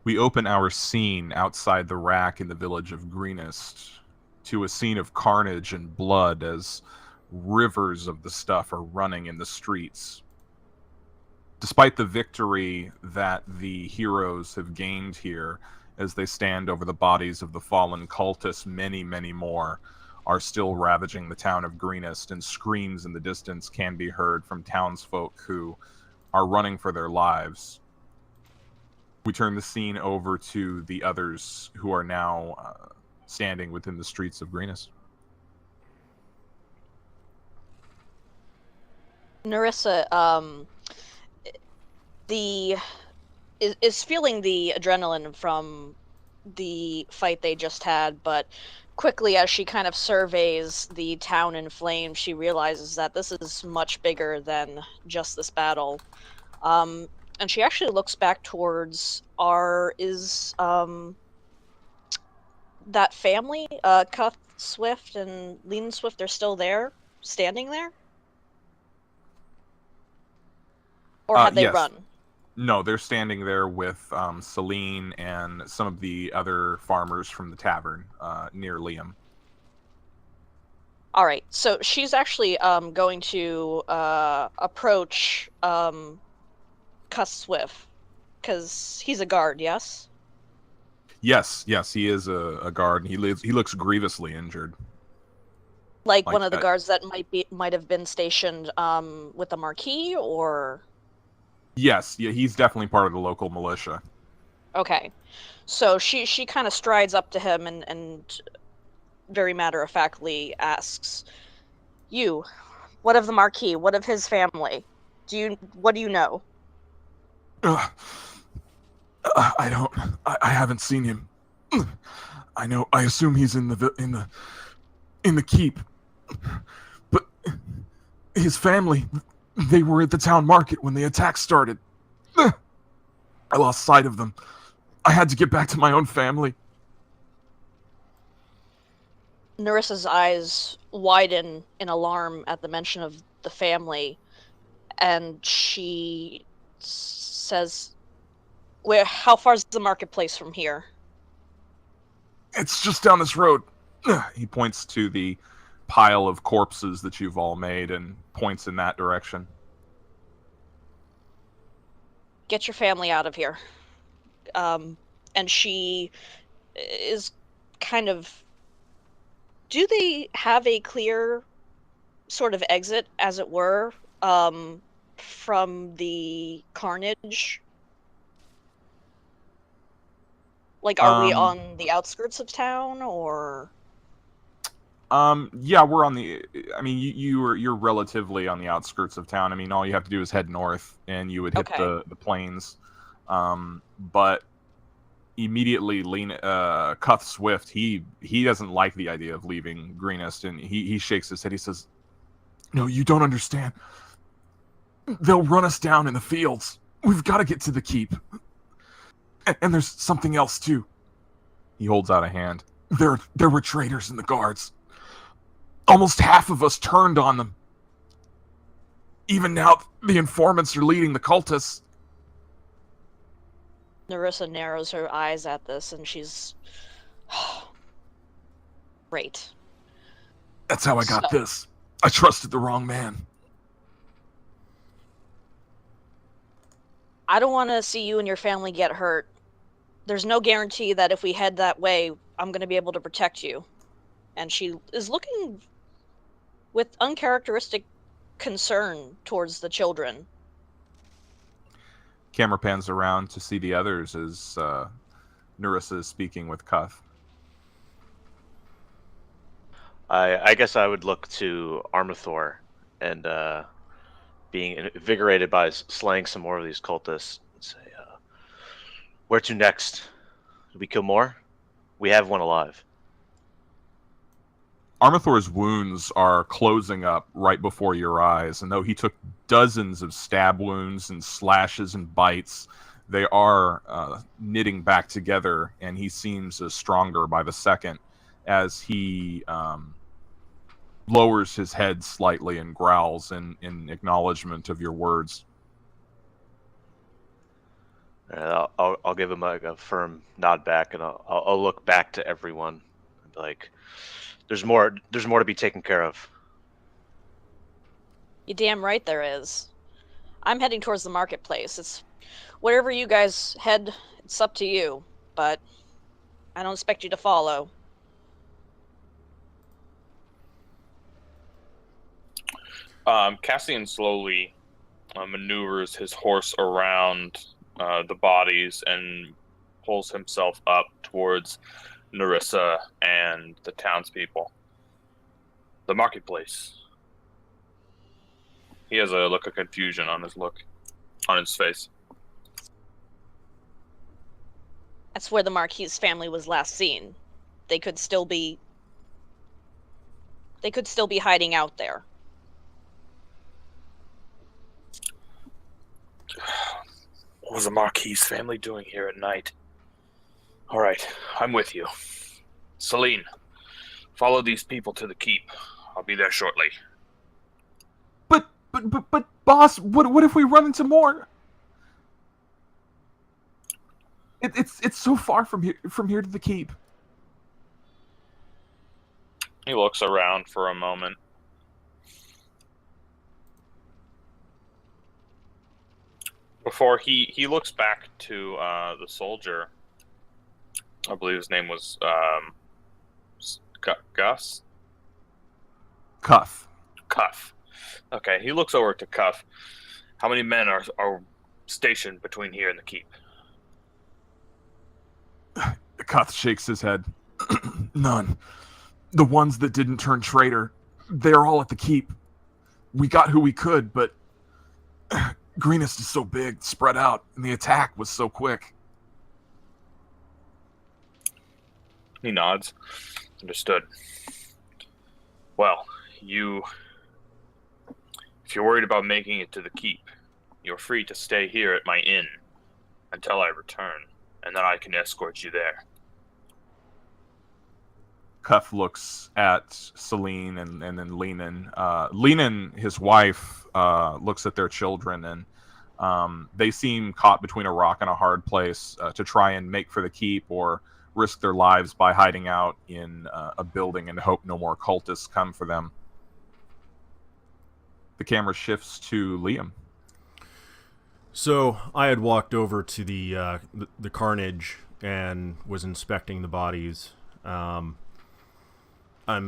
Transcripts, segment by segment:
We open our scene outside the rack in the village of Greenest to a scene of carnage and blood as rivers of the stuff are running in the streets. Despite the victory that the heroes have gained here, as they stand over the bodies of the fallen cultists, many, many more are still ravaging the town of Greenest, and screams in the distance can be heard from townsfolk who are running for their lives. We turn the scene over to the others who are now standing within the streets of Greenest. Nerissa, is feeling the adrenaline from the fight they just had, but quickly as she kind of surveys the town in flames, she realizes that this is much bigger than just this battle. And she actually looks back towards that family, Cuff Swift and Lean Swift, they're still there, standing there? Or have they Yes. run? No, they're standing there with Celine and some of the other farmers from the tavern near Liam. All right, so she's actually going to approach Cuss Swift, because he's a guard, yes? Yes, he is a guard, and he looks grievously injured. Like one of the guards that might have been stationed with the Marquis, or? Yes, yeah, he's definitely part of the local militia. Okay, so she kind of strides up to him and very matter-of-factly asks, "You, what of the Marquis? What of his family? What do you know?" I haven't seen him. I assume he's in the keep. But his family, they were at the town market when the attack started. I lost sight of them. I had to get back to my own family. Nerissa's eyes widen in alarm at the mention of the family, and she says, how far is the marketplace from here?" It's just down this road. He points to the pile of corpses that you've all made and points in that direction. "Get your family out of here." And she is kind of... Do they have a clear sort of exit, as it were, from the carnage? Like, are we on the outskirts of town, or? Yeah, we're on the... I mean, you're relatively on the outskirts of town. I mean, all you have to do is head north, and you would hit the plains. But immediately, Cuff Swift, he doesn't like the idea of leaving Greenest, and he shakes his head. He says, "No, you don't understand. They'll run us down in the fields. We've got to get to the keep. And there's something else, too." He holds out a hand. There were traitors in the guards. Almost half of us turned on them. Even now, the informants are leading the cultists. Nerissa narrows her eyes at this, and she's... Great. That's how I got this. I trusted the wrong man. I don't want to see you and your family get hurt. There's no guarantee that if we head that way, I'm going to be able to protect you. And she is looking with uncharacteristic concern towards the children. Camera pans around to see the others as Nerissa is speaking with Cuff. I guess I would look to Armathor and being invigorated by slaying some more of these cultists and say, where to next? Do we kill more? We have one alive. Armathor's wounds are closing up right before your eyes, and though he took dozens of stab wounds and slashes and bites, they are knitting back together, and he seems stronger by the second as he lowers his head slightly and growls in acknowledgement of your words. I'll give him a firm nod back, and I'll look back to everyone and be like, "There's more to be taken care of." You damn right there is. I'm heading towards the marketplace. It's wherever you guys head, it's up to you, but I don't expect you to follow. Cassian slowly maneuvers his horse around the bodies and pulls himself up towards Nerissa and the townspeople. The marketplace. He has a look of confusion on his face. That's where the Marquis family was last seen. They could still be hiding out there. What was the Marquis family doing here at night? All right, I'm with you. Celine, follow these people to the keep. I'll be there shortly. But, boss, what if we run into more? It's so far from here to the keep. He looks around for a moment. Before he looks back to the soldier. I believe his name was Gus? Cuff. Okay, he looks over to Cuff. How many men are stationed between here and the keep? Cuff shakes his head. None. The ones that didn't turn traitor, they're all at the keep. We got who we could, but Greenest is so big, spread out, and the attack was so quick. He nods. Understood. Well, if you're worried about making it to the keep, you're free to stay here at my inn until I return, and then I can escort you there. Cuff looks at Celine and then Lenin. Lenin, his wife, looks at their children, and they seem caught between a rock and a hard place to try and make for the keep or risk their lives by hiding out in a building and hope no more cultists come for them. The camera shifts to Liam. So I had walked over to the carnage and was inspecting the bodies. I'm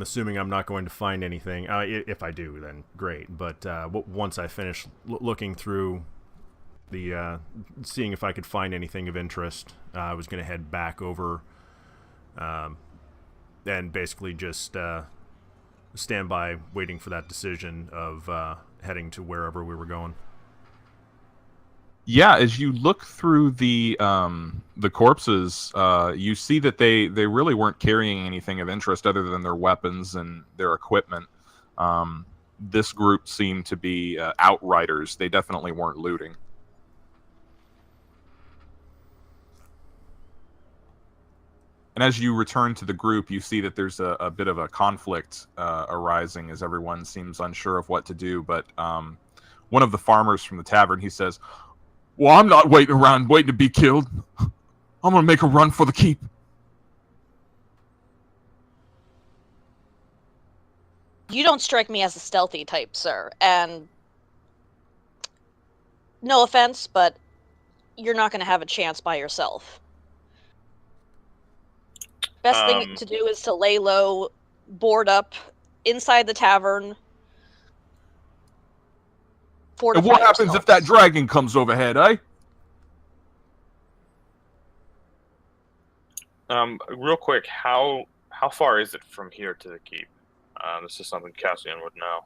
assuming I'm not going to find anything. If I do, then great. But once I finish looking through seeing if I could find anything of interest, I was going to head back over and basically just stand by waiting for that decision of heading to wherever we were going. Yeah, as you look through the corpses, you see that they really weren't carrying anything of interest other than their weapons and their equipment. This group seemed to be outriders. They definitely weren't looting. And as you return to the group, you see that there's a bit of a conflict arising as everyone seems unsure of what to do. But one of the farmers from the tavern, he says, "Well, I'm not waiting around waiting to be killed. I'm going to make a run for the keep." You don't strike me as a stealthy type, sir. And no offense, but you're not going to have a chance by yourself. Best thing to do is to lay low, board up inside the tavern. And what happens if that dragon comes overhead, eh? Real quick, how far is it from here to the keep? This is something Cassian would know.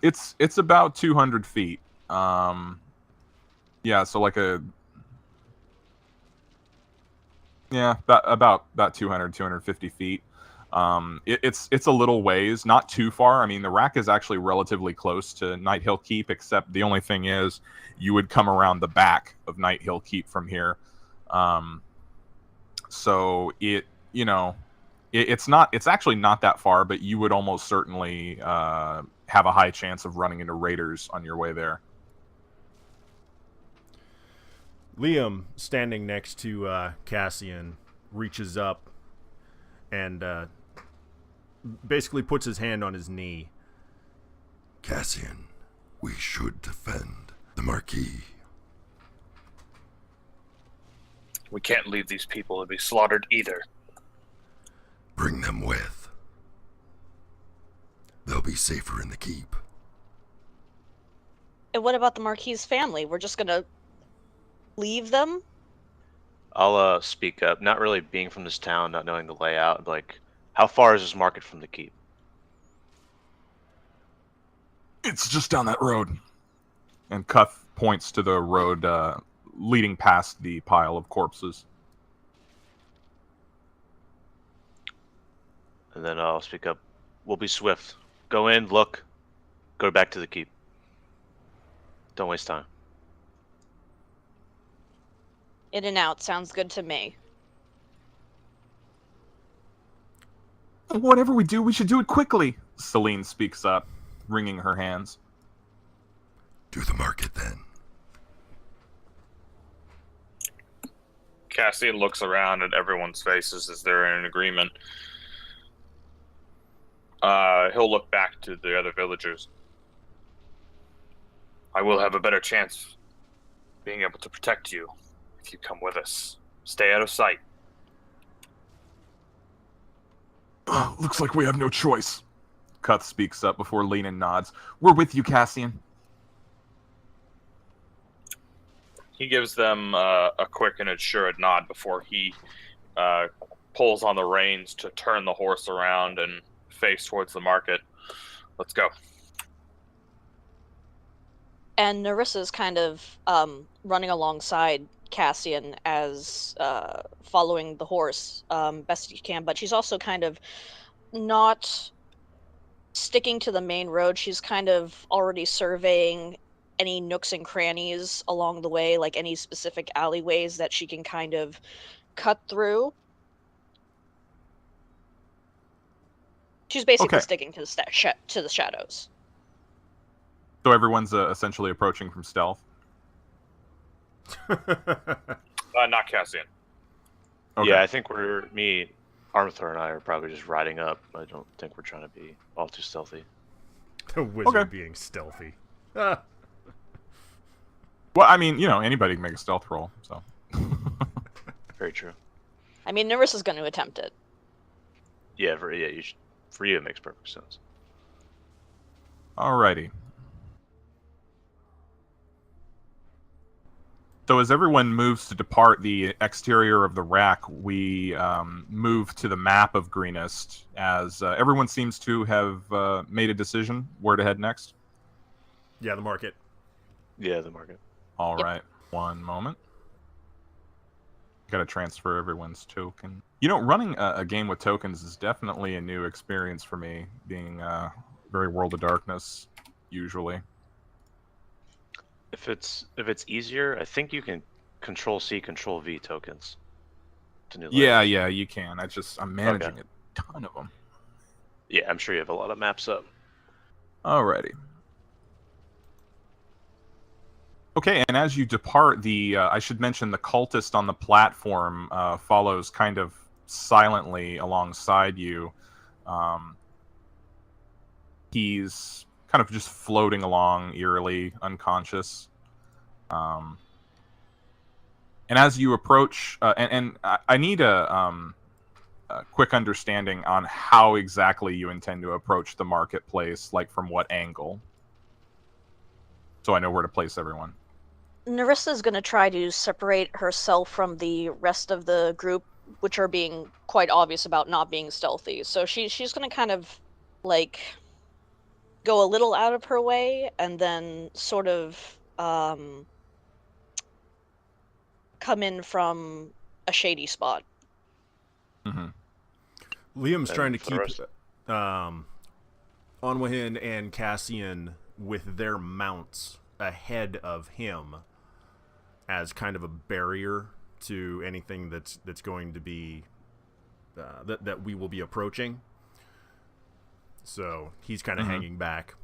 It's about 200 feet. Yeah, so like about 250 feet. It's a little ways, not too far. I mean, the rack is actually relatively close to Night Hill Keep, except the only thing is you would come around the back of Night Hill Keep from here. So it's actually not that far, but you would almost certainly have a high chance of running into raiders on your way there. Liam, standing next to Cassian, reaches up and basically puts his hand on his knee. Cassian, we should defend the Marquis. We can't leave these people to be slaughtered either. Bring them with. They'll be safer in the keep. And what about the Marquis' family? We're just gonna leave them? I'll speak up. Not really being from this town, not knowing the layout. Like, how far is this market from the keep? It's just down that road. And Cuff points to the road leading past the pile of corpses. And then I'll speak up. We'll be swift. Go in, look, go back to the keep. Don't waste time. In and out sounds good to me. Whatever we do, we should do it quickly, Celine speaks up, wringing her hands. Do the market then. Cassian looks around at everyone's faces as they're in agreement. He'll look back to the other villagers. I will have a better chance being able to protect you if you come with us. Stay out of sight. Looks like we have no choice. Cuth speaks up before Lenin nods. We're with you, Cassian. He gives them a quick and assured nod before he pulls on the reins to turn the horse around and face towards the market. Let's go. And Nerissa's kind of running alongside Cassian as following the horse best she can, but she's also kind of not sticking to the main road. She's kind of already surveying any nooks and crannies along the way, like any specific alleyways that she can kind of cut through. She's basically sticking to the shadows. So everyone's essentially approaching from stealth? Not Cassian. Okay. Yeah, I think Arthur and I are probably just riding up. I don't think we're trying to be all too stealthy. The wizard being stealthy. Well, I mean, anybody can make a stealth roll, so. Very true. I mean, Nerissa's going to attempt it. Yeah, for you it makes perfect sense. Alrighty. So as everyone moves to depart the exterior of the rack, we move to the map of Greenest, as everyone seems to have made a decision where to head next. Yeah, the market. Yeah, the market. All right. One moment. Got to transfer everyone's token. Running a game with tokens is definitely a new experience for me, being very World of Darkness, usually. If it's easier, I think you can Control-C, Control-V tokens. To new Yeah, layers. you can. I'm managing a ton of them. Yeah, I'm sure you have a lot of maps up. Alrighty. Okay, and as you depart, I should mention the cultist on the platform follows kind of silently alongside you. He's kind of just floating along eerily, unconscious. And as you approach, and I need a quick understanding on how exactly you intend to approach the marketplace, like from what angle, so I know where to place everyone. Nerissa's going to try to separate herself from the rest of the group, which are being quite obvious about not being stealthy. So she's going to kind of, go a little out of her way, and then sort of come in from a shady spot. Mm-hmm. Liam's trying to keep Onwahin and Cassian with their mounts ahead of him as kind of a barrier to anything that's going to be that we will be approaching. So he's kind of hanging back.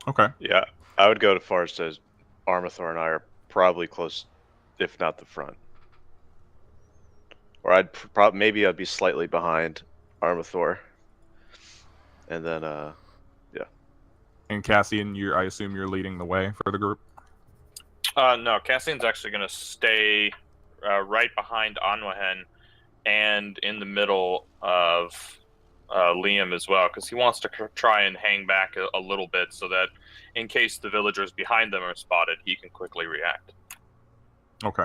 Okay. Yeah, I would go as far as says Armathor and I are probably close, if not the front. Or maybe I'd be slightly behind Armathor. And then, yeah. And Cassian, I assume you're leading the way for the group? No, Cassian's actually going to stay right behind Anwahen and in the middle of Liam as well, because he wants to try and hang back a little bit so that in case the villagers behind them are spotted, he can quickly react. Okay.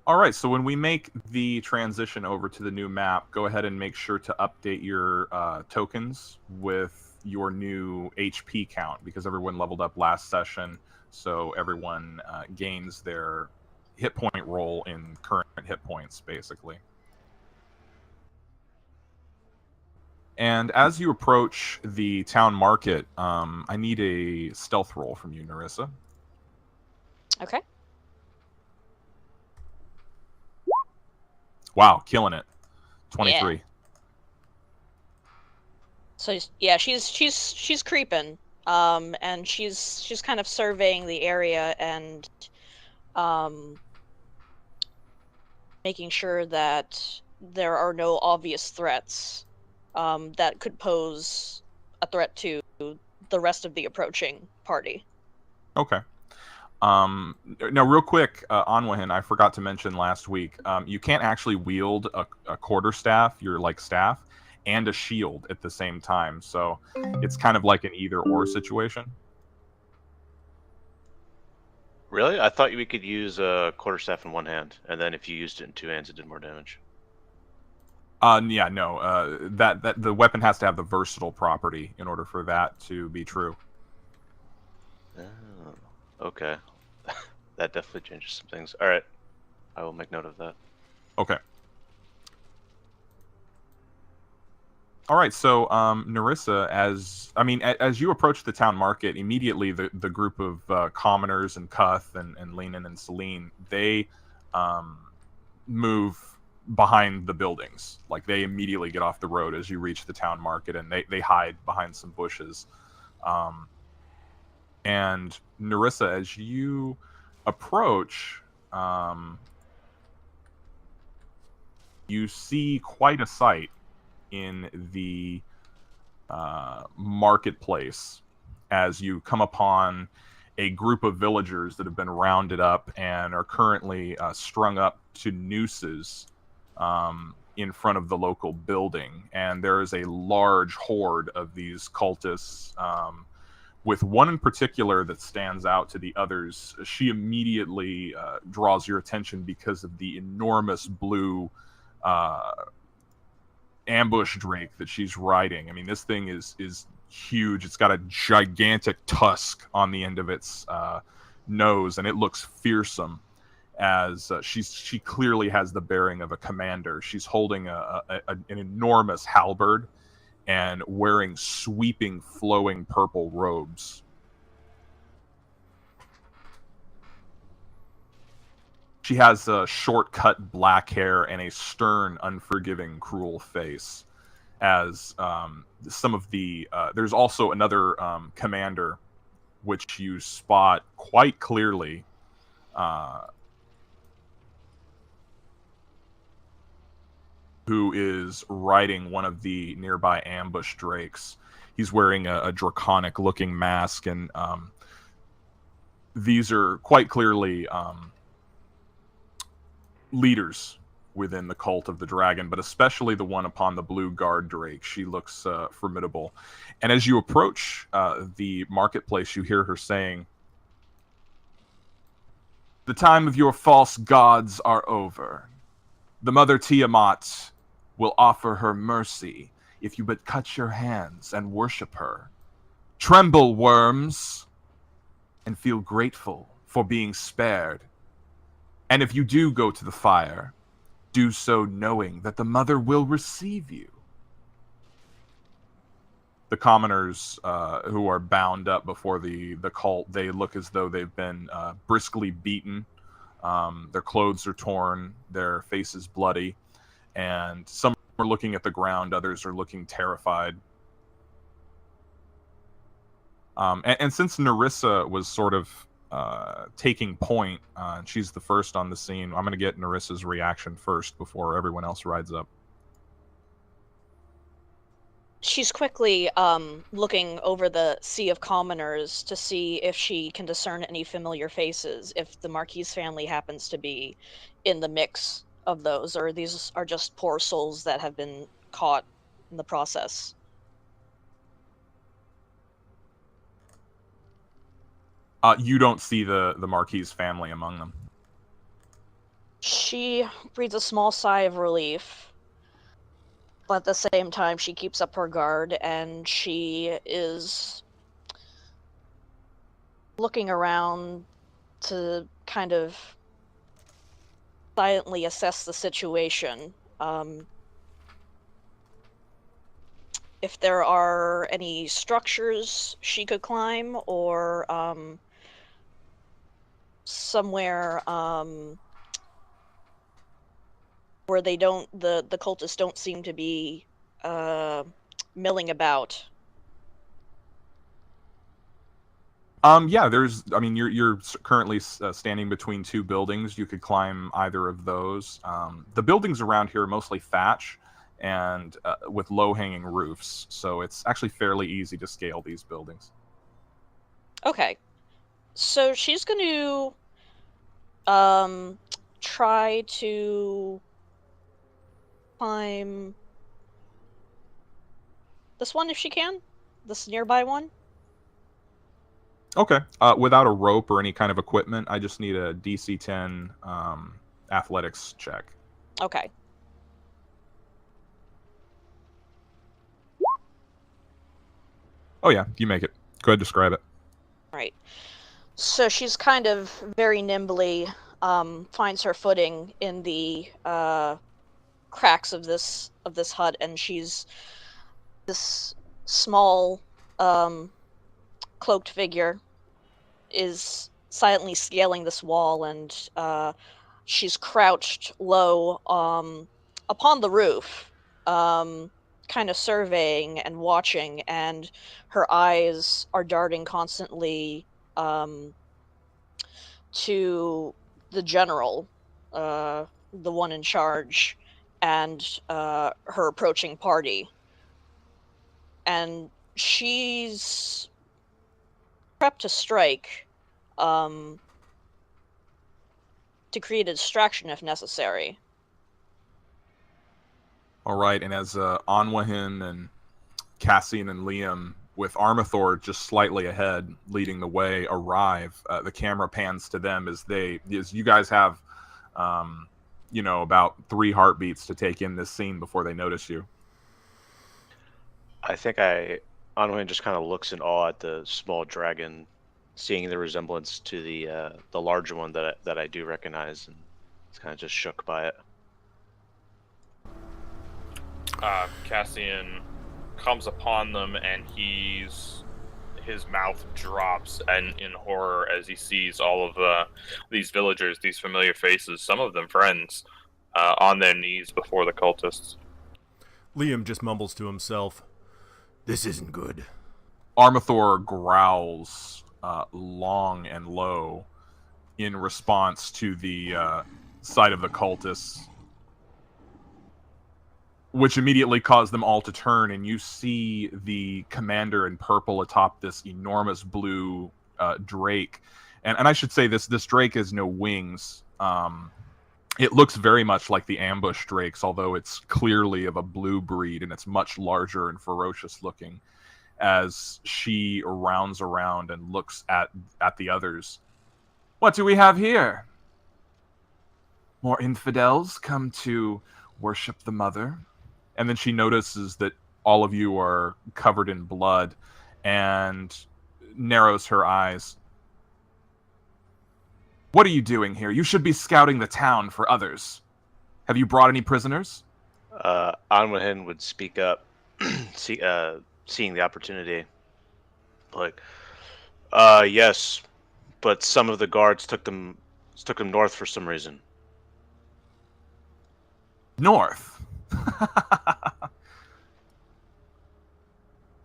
All right, so when we make the transition over to the new map, go ahead and make sure to update your tokens with your new HP count, because everyone leveled up last session, so everyone gains their hit point roll in current hit points, basically. And as you approach the town market, I need a stealth roll from you, Nerissa. Okay. Wow, killing it. 23. Yeah. So yeah, she's creeping, and she's kind of surveying the area and making sure that there are no obvious threats that could pose a threat to the rest of the approaching party. Okay. Now, real quick, Anwahin, I forgot to mention last week, you can't actually wield a quarterstaff, your staff, and a shield at the same time. So it's kind of like an either-or situation. Really? I thought we could use a quarterstaff in one hand, and then if you used it in two hands, it did more damage. Yeah, no. That the weapon has to have the versatile property in order for that to be true. Oh, okay. That definitely changes some things. All right, I will make note of that. Okay. All right, so Nerissa, as you approach the town market, immediately the group of commoners and Cuth and Lenin and Celine, they move behind the buildings. Like, they immediately get off the road as you reach the town market, and they hide behind some bushes. And Nerissa, as you approach, you see quite a sight in the marketplace as you come upon a group of villagers that have been rounded up and are currently strung up to nooses in front of the local building. And there is a large horde of these cultists, with one in particular that stands out to the others. She immediately draws your attention because of the enormous blue ambush drake that she's riding. I mean, this thing is huge. It's got a gigantic tusk on the end of its nose, and it looks fearsome. As she clearly has the bearing of a commander. She's holding an enormous halberd and wearing sweeping, flowing purple robes. She has a short-cut black hair and a stern, unforgiving, cruel face. As some of the... there's also another commander, which you spot quite clearly, who is riding one of the nearby ambush drakes. He's wearing a draconic-looking mask, and these are quite clearly leaders within the cult of the dragon, but especially the one upon the blue guard drake. She looks formidable. And as you approach the marketplace, you hear her saying, "The time of your false gods are over. The Mother Tiamat will offer her mercy if you but cut your hands and worship her. Tremble, worms, and feel grateful for being spared. And if you do go to the fire, do so knowing that the Mother will receive you." The commoners who are bound up before the cult, they look as though they've been briskly beaten. Their clothes are torn, their faces bloody, and some are looking at the ground, others are looking terrified. And since Nerissa was sort of taking point. She's the first on the scene. I'm going to get Nerissa's reaction first before everyone else rides up. She's quickly looking over the sea of commoners to see if she can discern any familiar faces, if the Marquis family happens to be in the mix of those, or these are just poor souls that have been caught in the process. You don't see the Marquis family among them. She breathes a small sigh of relief. But at the same time, she keeps up her guard, and she is looking around to kind of silently assess the situation. If there are any structures she could climb, or somewhere where the cultists don't seem to be milling about. Yeah, you're currently standing between two buildings. You could climb either of those. The buildings around here are mostly thatch and with low-hanging roofs, so it's actually fairly easy to scale these buildings. Okay. So she's going to try to climb this one if she can. This nearby one. Okay. Without a rope or any kind of equipment, I just need a DC 10 athletics check. Okay. Oh yeah, you make it. Go ahead, describe it. Right. So she's kind of very nimbly finds her footing in the cracks of this hut, and she's this small cloaked figure is silently scaling this wall, and she's crouched low upon the roof, kind of surveying and watching, and her eyes are darting constantly to the general, the one in charge, and her approaching party. And she's prepped to strike, to create a distraction if necessary. All right, and as Anwahin and Cassian and Liam, with Armathor just slightly ahead, leading the way, arrive, the camera pans to them as you guys have, about 3 heartbeats to take in this scene before they notice you. I think Anwahin just kind of looks in awe at the small dragon, seeing the resemblance to the larger one that I do recognize, and it's kind of just shook by it. Cassian comes upon them, and his mouth drops and in horror as he sees all of these villagers, these familiar faces, some of them friends, on their knees before the cultists. Liam just mumbles to himself, "This isn't good." Armathor growls long and low in response to the sight of the cultists, which immediately caused them all to turn, and you see the commander in purple atop this enormous blue drake. And I should say this drake has no wings. It looks very much like the ambush drakes, although it's clearly of a blue breed, and it's much larger and ferocious looking, as she rounds around and looks at the others. What do we have here? More infidels come to worship the mother? And then she notices that all of you are covered in blood and narrows her eyes. What are you doing here? You should be scouting the town for others. Have you brought any prisoners? Anwahin would speak up, seeing the opportunity. Like, yes, but some of the guards took them north for some reason.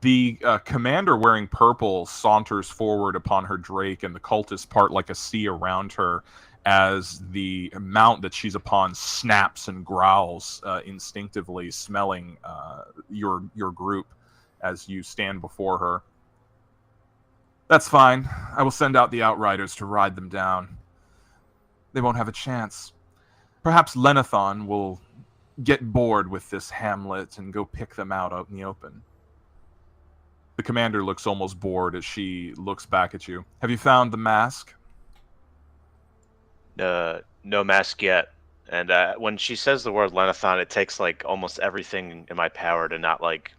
The commander wearing purple saunters forward upon her drake, and the cultists part like a sea around her as the mount that she's upon snaps and growls instinctively, smelling your group as you stand before her. That's fine. I will send out the Outriders to ride them down. They won't have a chance. Perhaps Lenithon will get bored with this hamlet and go pick them out in the open. The commander looks almost bored as she looks back at you. Have you found the mask? No mask yet. And when she says the word Lenithon, it takes like almost everything in my power to not like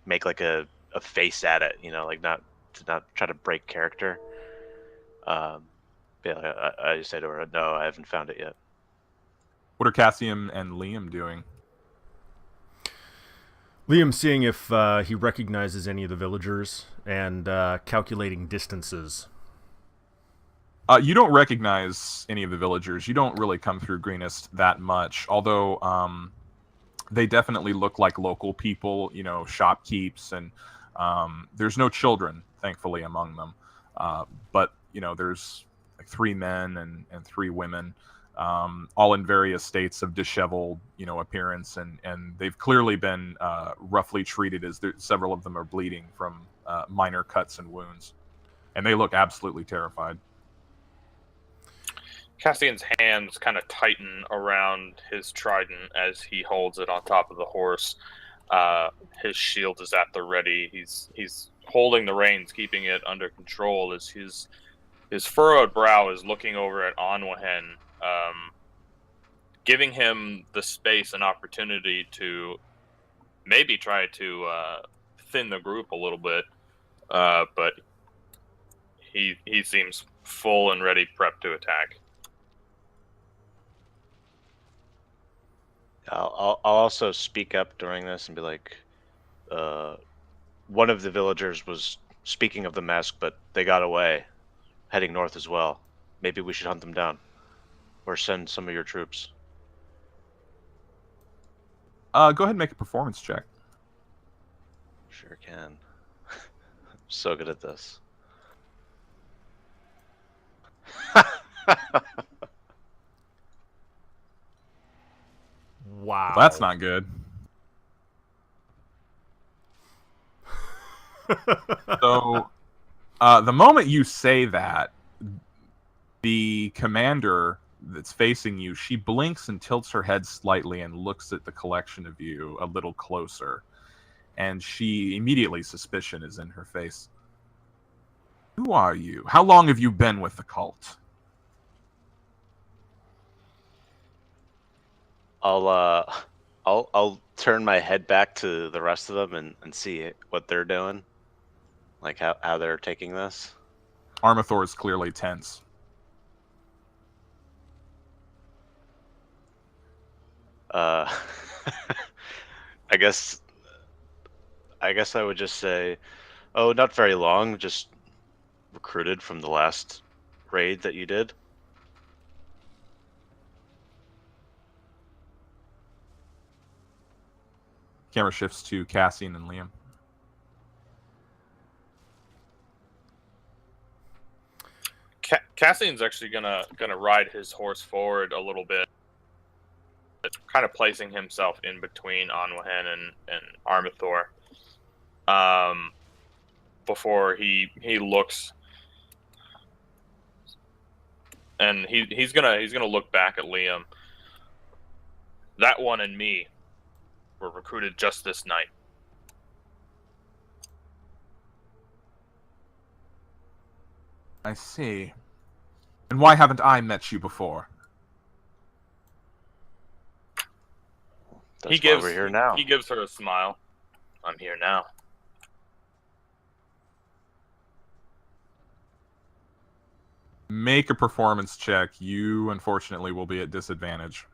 make like a face at it, like not try to break character. I just say to her, no, I haven't found it yet. What are Cassian and Liam doing? Liam seeing if he recognizes any of the villagers and calculating distances. You don't recognize any of the villagers. You don't really come through Greenest that much, although they definitely look like local people, shopkeeps, and there's no children, thankfully, among them. But, there's like 3 men and 3 women, all in various states of disheveled, appearance, and they've clearly been roughly treated as several of them are bleeding from minor cuts and wounds. And they look absolutely terrified. Cassian's hands kind of tighten around his trident as he holds it on top of the horse. His shield is at the ready. He's holding the reins, keeping it under control as his furrowed brow is looking over at Anwahen, giving him the space and opportunity to maybe try to thin the group a little bit, but he seems full and ready, prepped to attack. I'll also speak up during this and be like, one of the villagers was speaking of the mask, but they got away, heading north as well. Maybe we should hunt them down, or send some of your troops. Go ahead and make a performance check. Sure can. I'm so good at this. Wow. Well, that's not good. So, the moment you say that, the commander that's facing you, she blinks and tilts her head slightly and looks at the collection of you a little closer. And she immediately, suspicion is in her face. Who are you? How long have you been with the cult? I'll turn my head back to the rest of them and see what they're doing, like how they're taking this. Armathor is clearly tense. I guess I would just say, oh, not very long, just recruited from the last raid that you did. Camera shifts to Cassian and Liam. Cassian's actually gonna ride his horse forward a little bit, kind of placing himself in between Anwahen and Armathor. Before he looks, and he's gonna look back at Liam. That one and me were recruited just this night. I see. And why haven't I met you before? That's why we're here now. He gives her a smile. I'm here now. Make a performance check. You, unfortunately, will be at disadvantage.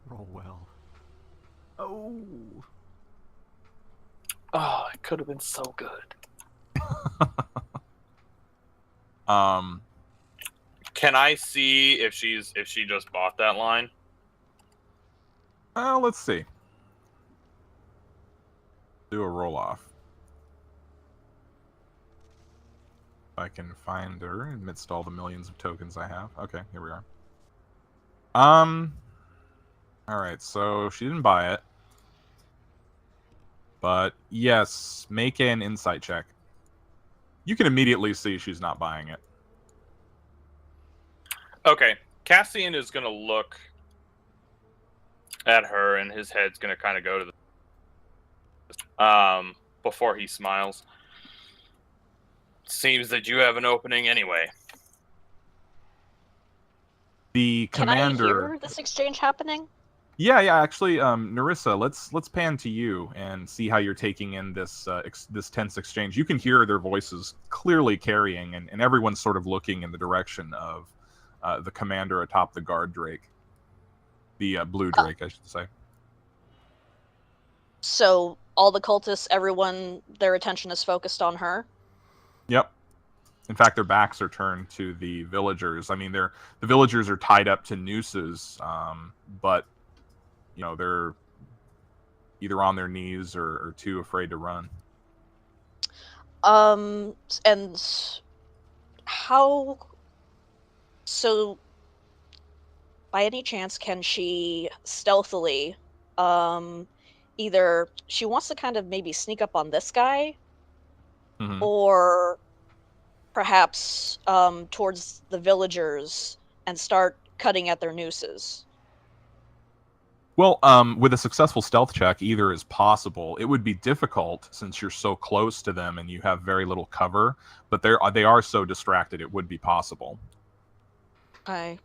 Roll well. Oh. Oh, it could have been so good. Can I see if she just bought that line? Well, let's see. Do a roll off. If I can find her amidst all the millions of tokens I have. Okay, here we are. Alright, so she didn't buy it. But yes, make an insight check. You can immediately see she's not buying it. Okay, Cassian is going to look at her, and his head's going to kind of go to the... before he smiles. Seems that you have an opening anyway. The commander... Can I hear this exchange happening? Yeah, actually, Nerissa, let's pan to you and see how you're taking in this this tense exchange. You can hear their voices clearly carrying, and everyone's sort of looking in the direction of the commander atop the guard drake. The blue drake, I should say. So all the cultists, everyone, their attention is focused on her? Yep. In fact, their backs are turned to the villagers. I mean, the villagers are tied up to nooses, but you know, they're either on their knees or too afraid to run. And how... So, by any chance, can she stealthily, either she wants to kind of maybe sneak up on this guy, or perhaps towards the villagers and start cutting at their nooses? Well, with a successful stealth check, either is possible. It would be difficult since you're so close to them and you have very little cover, but they are so distracted it would be possible. Okay.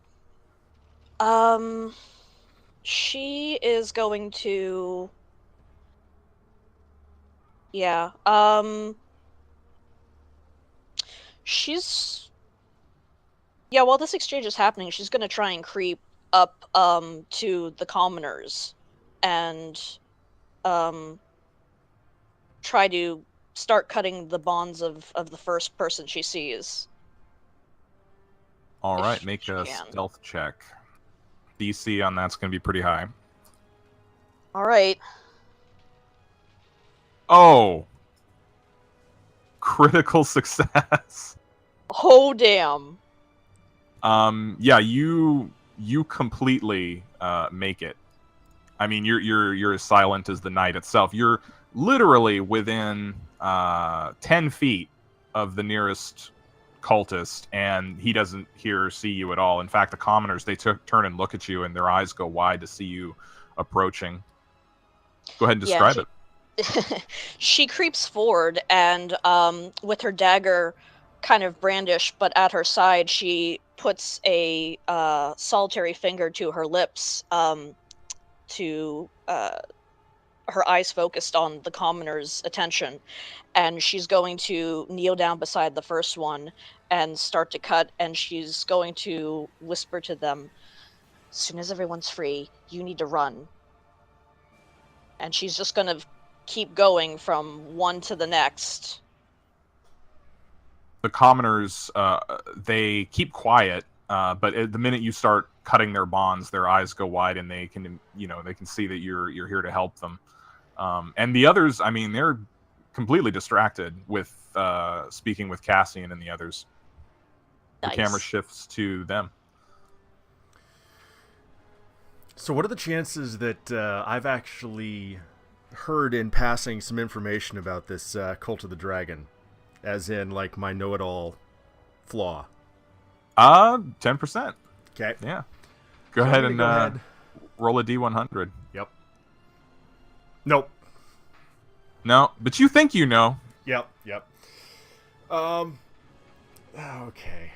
She is going to... Yeah, she's... Yeah, while this exchange is happening, she's gonna try and creep up to the commoners and try to start cutting the bonds of the first person she sees. All right, make a stealth check. DC on that's going to be pretty high. All right. Oh! Critical success. Oh, damn. Yeah, you completely make it. I mean, you're as silent as the night itself. You're literally within 10 feet of the nearest cultist, and he doesn't hear or see you at all. In fact, the commoners, they turn and look at you, and their eyes go wide to see you approaching. Go ahead and describe it. She creeps forward, and with her dagger kind of brandished, but at her side, she puts a solitary finger to her lips, to her eyes focused on the commoner's attention, and she's going to kneel down beside the first one and start to cut, and she's going to whisper to them, "As soon as everyone's free, you need to run." And she's just going to keep going from one to the next. The commoners, they keep quiet, but at the minute you start cutting their bonds, their eyes go wide, and they can, they can see that you're here to help them. And the others, I mean, they're completely distracted with speaking with Cassian and the others. Nice. The camera shifts to them. So what are the chances that I've actually heard in passing some information about this Cult of the Dragon? As in, like, my know-it-all flaw. 10%. Okay. Yeah. Go ahead and roll a D100. Yep. Nope. No, but you think you know. Yep. Okay.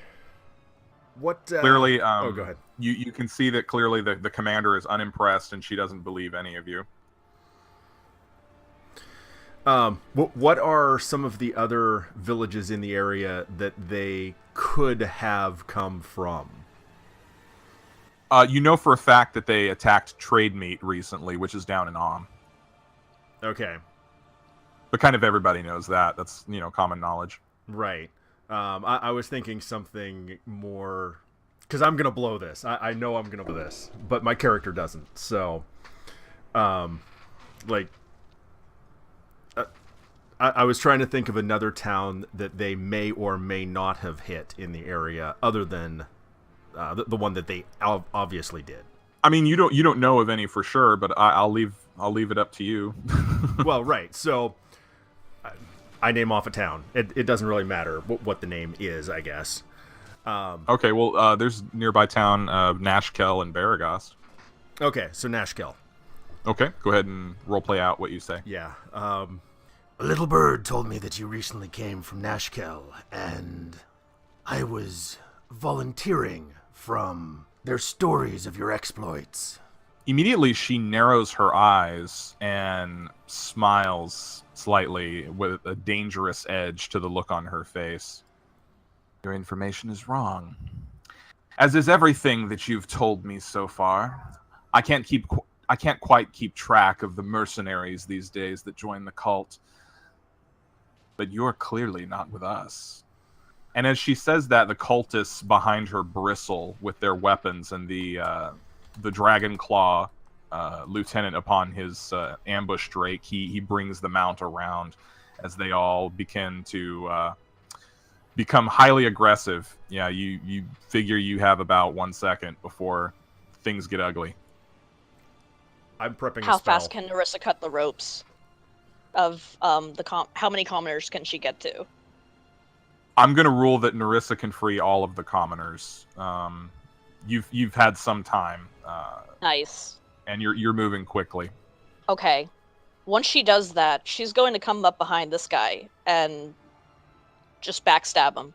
What? Clearly, go ahead. You can see that clearly the commander is unimpressed and she doesn't believe any of you. What are some of the other villages in the area that they could have come from? You know for a fact that they attacked Trade Meat recently, which is down in Om. Okay. But kind of everybody knows that. That's, common knowledge. Right. I was thinking something more... Because I'm going to blow this. I know I'm going to blow this. But my character doesn't. So, I was trying to think of another town that they may or may not have hit in the area, other than the one that they obviously did. I mean, you don't know of any for sure, but I'll leave it up to you. Well, right. So I name off a town. It doesn't really matter what the name is, I guess. Okay, well, there's nearby town Nashkel and Baragast. Okay, so Nashkel. Okay, go ahead and roleplay out what you say. Yeah. A little bird told me that you recently came from Nashkel, and I was volunteering from their stories of your exploits. Immediately, she narrows her eyes and smiles slightly with a dangerous edge to the look on her face. Your information is wrong. As is everything that you've told me so far. I can't quite keep track of the mercenaries these days that join the cult. But you're clearly not with us. And as she says that, the cultists behind her bristle with their weapons, and the Dragon Claw lieutenant upon his ambush drake, he brings the mount around as they all begin to become highly aggressive. Yeah, you figure you have about 1 second before things get ugly. I'm prepping How a spell. fast can Nerissa cut the ropes of how many commoners can she get to? I'm going to rule that Nerissa can free all of the commoners. You've had some time. Nice. And you're moving quickly. Okay. Once she does that, she's going to come up behind this guy and just backstab him.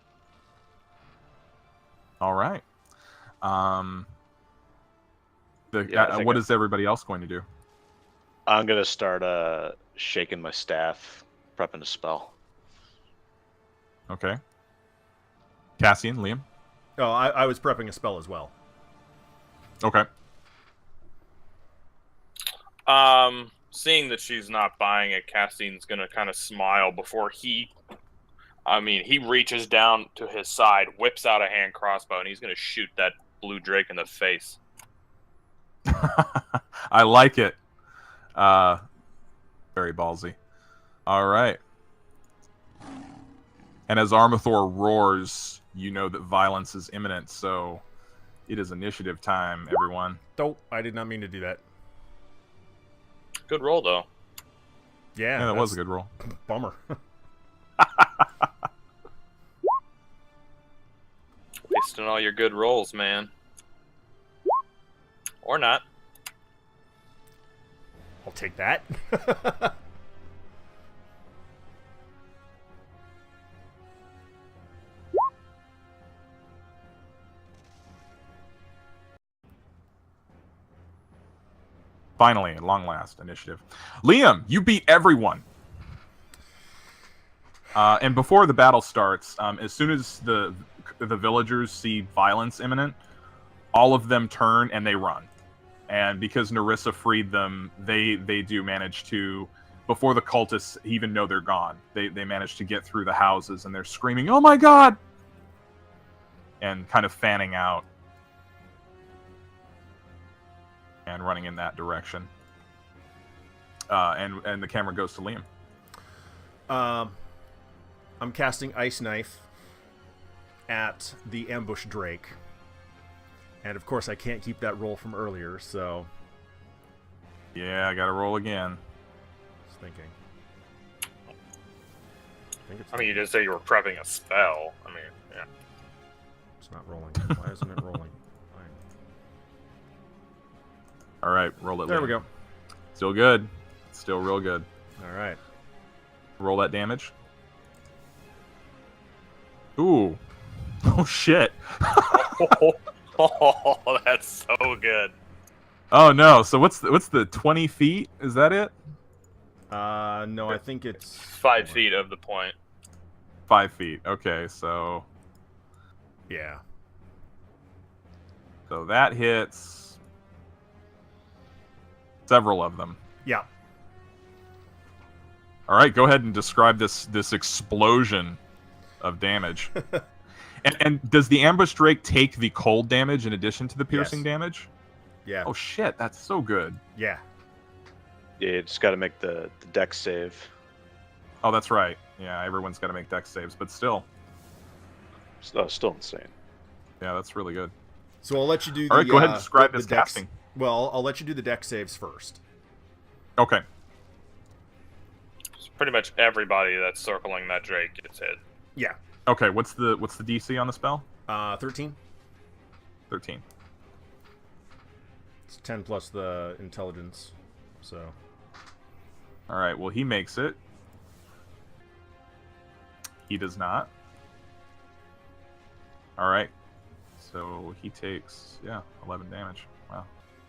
All right. Yeah, what is everybody else going to do? I'm gonna start shaking my staff, prepping a spell. Okay. Cassian, Liam? Oh, I was prepping a spell as well. Okay. Seeing that she's not buying it, Cassian's gonna kind of smile before he reaches down to his side, whips out a hand crossbow, and he's gonna shoot that blue drake in the face. I like it. Very ballsy. All right. And as Armathor roars, you know that violence is imminent, so it is initiative time, everyone. Oh, I did not mean to do that. Good roll, though. Yeah, that was a good roll. Bummer. Wasting all your good rolls, man. Or not. I'll take that. Finally, at long last, initiative. Liam, you beat everyone. And before the battle starts, as soon as the villagers see violence imminent, all of them turn and they run. And because Nerissa freed them, they do manage to, before the cultists even know they're gone, they manage to get through the houses, and they're screaming, "Oh my god!" and kind of fanning out and running in that direction. And the camera goes to Liam. I'm casting Ice Knife at the ambush drake. And of course I can't keep that roll from earlier, so... Yeah, I gotta roll again. Just thinking. I mean, you did say you were prepping a spell. I mean, yeah. It's not rolling. Why isn't it rolling? Fine. All right, roll it. There Liam. we go. Still good. Still real good. All right. Roll that damage. Ooh. Oh, shit. Oh, that's so good. Oh, no. So what's the 20 feet? Is that it? No, I think it's... 5 feet of the point. 5 feet. Okay, so... Yeah. So that hits... several of them. Yeah. All right, go ahead and describe this explosion of damage. And does the ambush drake take the cold damage in addition to the piercing damage? Yeah. Oh shit, that's so good. Yeah. Yeah, you just got to make the dex save. Oh, that's right. Yeah, everyone's got to make dex saves, but still. Still insane. Yeah, that's really good. So I'll let you do the. All right, go ahead and describe the this dex. casting. Well, I'll let you do the dex saves first. Okay. So pretty much everybody that's circling that Drake gets hit. Yeah. Okay, what's the DC on the spell? 13. 13. It's 10 plus the intelligence. So. All right, well, he makes it. He does not. All right. So he takes, 11 damage. Wow.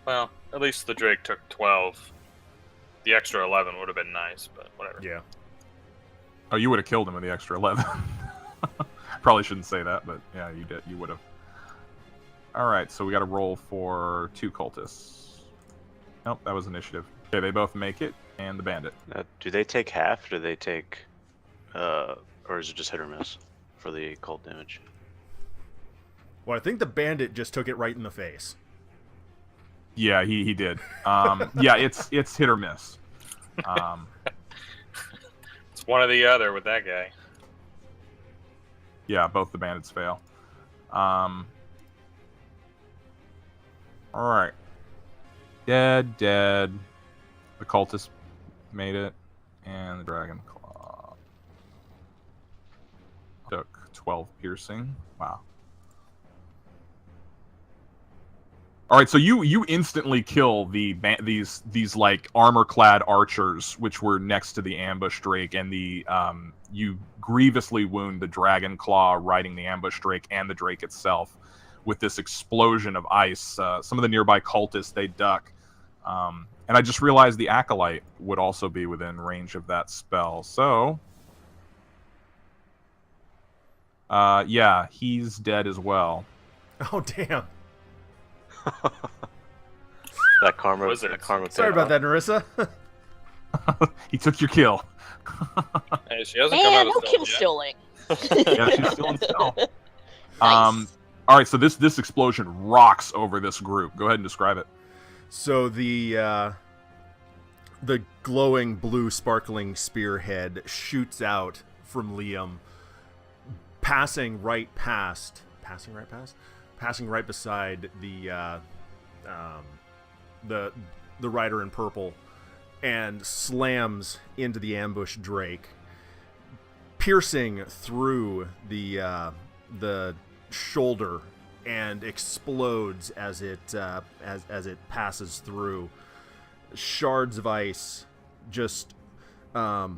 Well, at least the Drake took 12. The extra 11 would have been nice, but whatever. Yeah. Oh, you would have killed him with the extra 11. Probably shouldn't say that, but yeah, you did. You would have. All right, so we got to roll for 2 cultists. Nope, that was initiative. Okay, they both make it, and the bandit. Now, do they take half? Or do they take, or is it just hit or miss for the cold damage? Well, I think the bandit just took it right in the face. Yeah, he did. Yeah, it's hit or miss. It's one or the other with that guy. Yeah, both the bandits fail. All right. Dead. The cultist made it, and the dragon claw took 12 piercing. Wow. All right, so you instantly kill these like armor-clad archers, which were next to the ambush drake, and you grievously wound the dragon claw riding the ambush drake and the drake itself with this explosion of ice. Some of the nearby cultists, they duck, and I just realized the acolyte would also be within range of that spell. So, yeah, he's dead as well. Oh damn! That karma. Wizards. That karma. Sorry paid about off. that, Nerissa. He took your kill. Hey, she hasn't come Man, out no of kill stealth yet. stealing. Yeah, she's still in stealth. Nice. All right, so this explosion rocks over this group. Go ahead and describe it. So the glowing blue sparkling spearhead shoots out from Liam, passing right beside the rider in purple, and slams into the ambush drake, piercing through the shoulder, and explodes as it passes through. Shards of ice, just like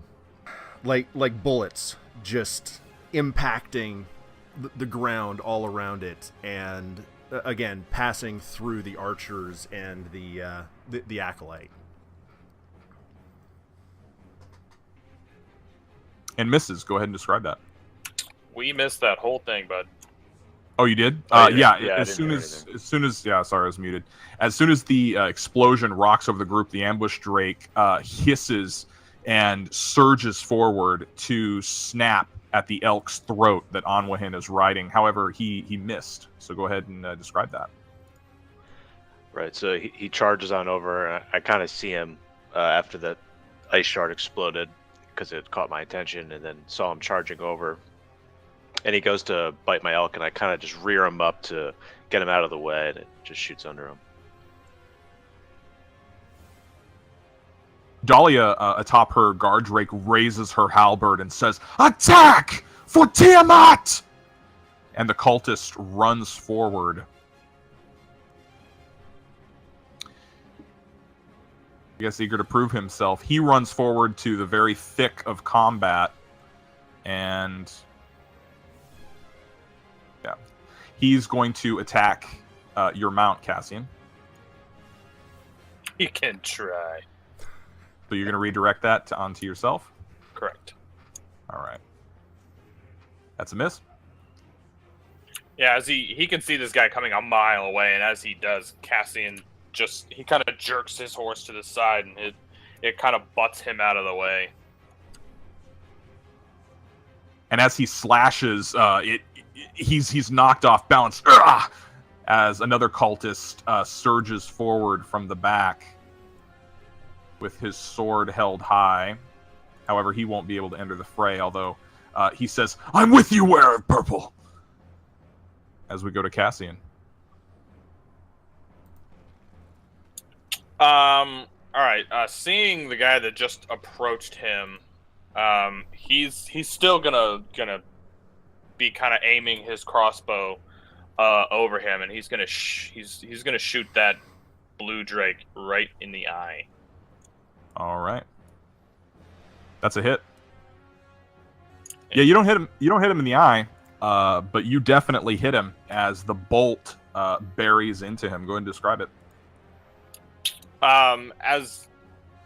bullets, just impacting the ground all around it, and again passing through the archers and the acolyte. And misses. Go ahead and describe that. We missed that whole thing, bud. Oh, you did? Oh, Yeah. yeah, I As didn't soon hear as yeah, sorry, I was muted. As soon as the explosion rocks over the group, the ambush drake hisses and surges forward to snap at the elk's throat that Anwahin is riding. However, he missed. So go ahead and describe that. Right, so he charges on over, and I kind of see him after that ice shard exploded, because it caught my attention, and then saw him charging over. And he goes to bite my elk, and I kind of just rear him up to get him out of the way, and it just shoots under him. Dahlia, atop her guard drake, raises her halberd and says, "Attack for Tiamat!" And the cultist runs forward. I guess eager to prove himself, he runs forward to the very thick of combat, and yeah, he's going to attack your mount, Cassian. You can try. So you're going to redirect that onto yourself? Correct. All right. That's a miss. Yeah, as he can see this guy coming a mile away, and as he does, Cassian he kind of jerks his horse to the side, and it kind of butts him out of the way. And as he slashes, he's knocked off balance. Ugh! As another cultist surges forward from the back with his sword held high. However, he won't be able to enter the fray, although he says, "I'm with you, wearer of purple." As we go to Cassian. All right. Seeing the guy that just approached him, he's still gonna be kind of aiming his crossbow over him, and he's gonna shoot that blue drake right in the eye. All right. That's a hit. Yeah, you don't hit him. You don't hit him in the eye, but you definitely hit him as the bolt buries into him. Go ahead and describe it. As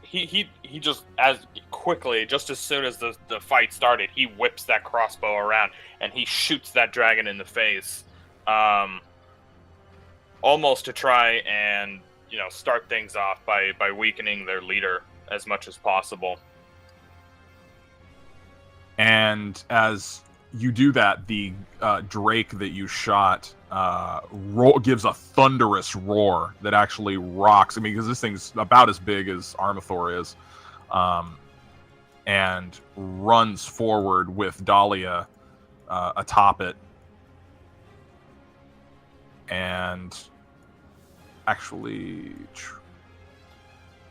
he just as quickly, just as soon as the fight started, he whips that crossbow around and he shoots that dragon in the face, almost to try and start things off by weakening their leader as much as possible. And as you do that, the drake that you shot gives a thunderous roar that actually rocks. I mean, because this thing's about as big as Armathor is, and runs forward with Dahlia atop it. And actually,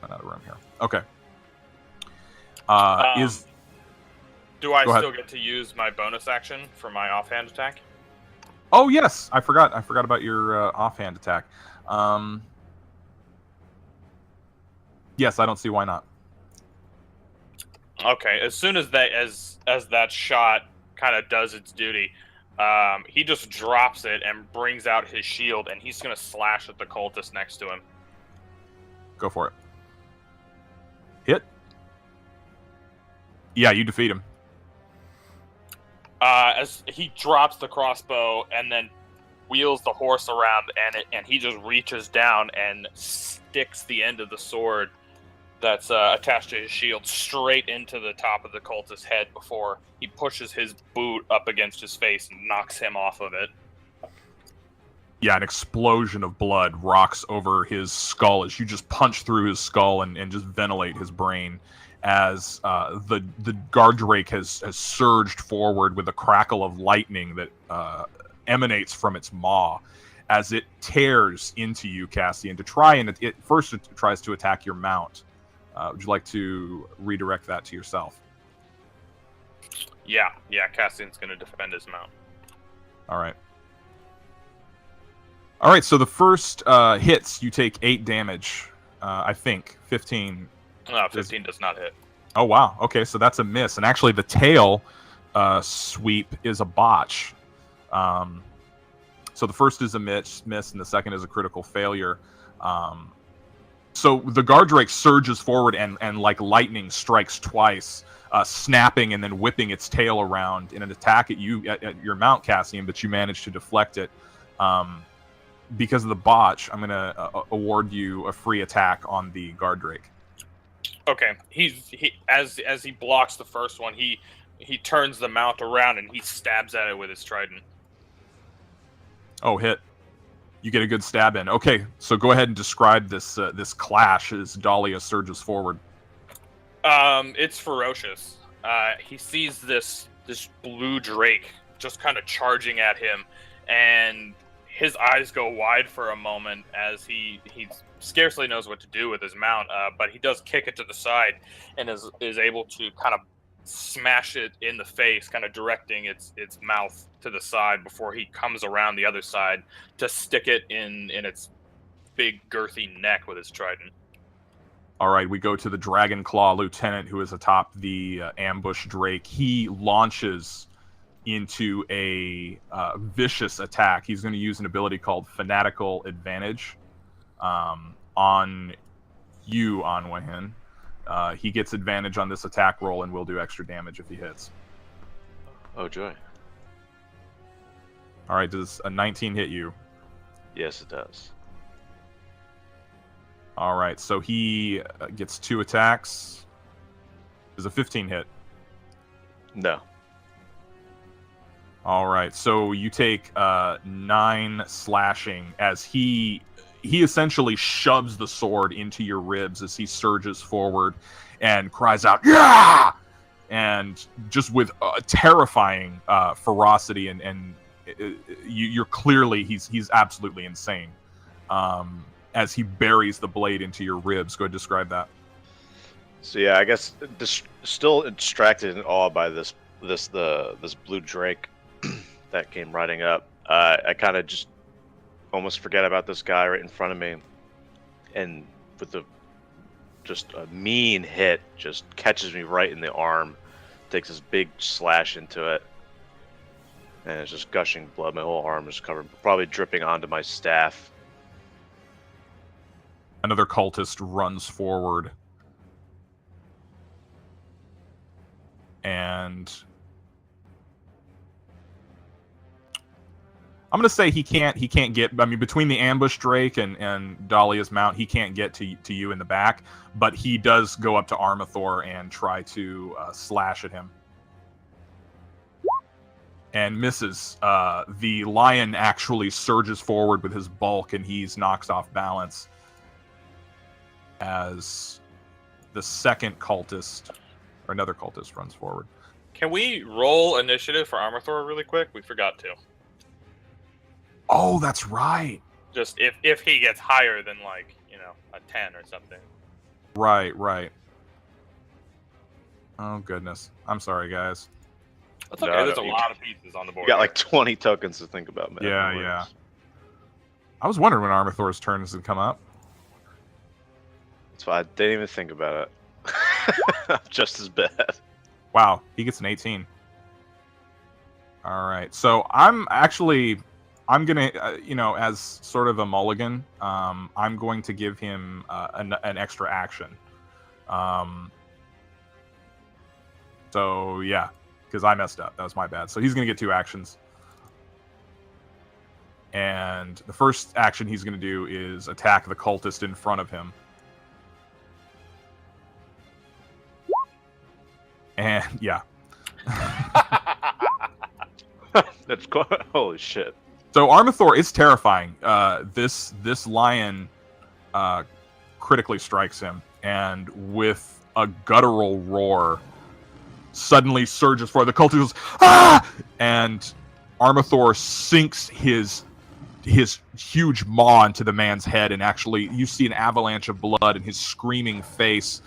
run out of room here. Okay. Do I still get to use my bonus action for my offhand attack? Oh yes, I forgot about your offhand attack. Yes, I don't see why not. Okay, as soon as that shot kind of does its duty, he just drops it and brings out his shield, and he's gonna slash at the cultist next to him. Go for it. Hit. Yeah, you defeat him. As he drops the crossbow and then wheels the horse around, and he just reaches down and sticks the end of the sword that's attached to his shield straight into the top of the cultist's head before he pushes his boot up against his face and knocks him off of it. Yeah, an explosion of blood rocks over his skull as you just punch through his skull and just ventilate his brain. As the guard drake has surged forward with a crackle of lightning that emanates from its maw, as it tears into you, Cassian. It tries to attack your mount. Would you like to redirect that to yourself? Yeah, Cassian's going to defend his mount. All right, so the first hits, you take 8 damage, I think. 15... No, 15 does not hit. Oh, wow. Okay, so that's a miss. And actually, the tail sweep is a botch. So the first is a miss, and the second is a critical failure. So the guard drake surges forward and like lightning strikes twice, snapping and then whipping its tail around in an attack at you, at your mount, Cassian, but you manage to deflect it. Because of the botch, I'm going to award you a free attack on the guard drake. Okay, as he blocks the first one, he turns the mount around and he stabs at it with his trident. Oh, hit! You get a good stab in. Okay, so go ahead and describe this this clash as Dahlia surges forward. It's ferocious. He sees this blue drake just kind of charging at him, and his eyes go wide for a moment as he scarcely knows what to do with his mount, but he does kick it to the side and is able to kind of smash it in the face, kind of directing its mouth to the side before he comes around the other side to stick it in its big girthy neck with his trident. All right, we go to the Dragon Claw Lieutenant, who is atop the ambush drake. He launches into a vicious attack. He's going to use an ability called Fanatical Advantage on you, Anwahin. He gets advantage on this attack roll and will do extra damage if he hits. Oh, joy. All right, does a 19 hit you? Yes, it does. All right, so he gets 2 attacks. Does a 15 hit? No. All right, so you take 9 slashing as he essentially shoves the sword into your ribs as he surges forward and cries out, "Yeah!" and just with terrifying ferocity, and you're clearly he's absolutely insane. As he buries the blade into your ribs. Go ahead, describe that. So yeah, I guess still distracted and awed by this blue drake that came riding up. I kind of just almost forget about this guy right in front of me, and with just a mean hit, just catches me right in the arm, takes this big slash into it, and it's just gushing blood. My whole arm is covered, probably dripping onto my staff. Another cultist runs forward, and I'm gonna say he can't get. I mean, between the ambush Drake and Dahlia's mount, he can't get to you in the back. But he does go up to Armathor and try to slash at him, and misses. The lion actually surges forward with his bulk, and he's knocks off balance. As the second cultist, or another cultist, runs forward. Can we roll initiative for Armathor really quick? We forgot to. Oh, that's right. Just if he gets higher than, like, a 10 or something. Right. Oh, goodness. I'm sorry, guys. That's okay. No, There's no, a you lot of pieces on the board. You got like 20 tokens to think about, man. Yeah. I was wondering when Armathor's turn is to come up. So I didn't even think about it. Just as bad. Wow, he gets an 18. All right, so I'm gonna, as sort of a mulligan, I'm going to give him an extra action. So yeah, because I messed up. That was my bad. So he's gonna get 2 actions. And the first action he's gonna do is attack the cultist in front of him. And yeah. That's cool. Holy shit. So Armathor is terrifying. This lion critically strikes him, and with a guttural roar, suddenly surges forward. The cultist goes, "Ah!" And Armathor sinks his huge maw into the man's head, and actually you see an avalanche of blood, and his screaming face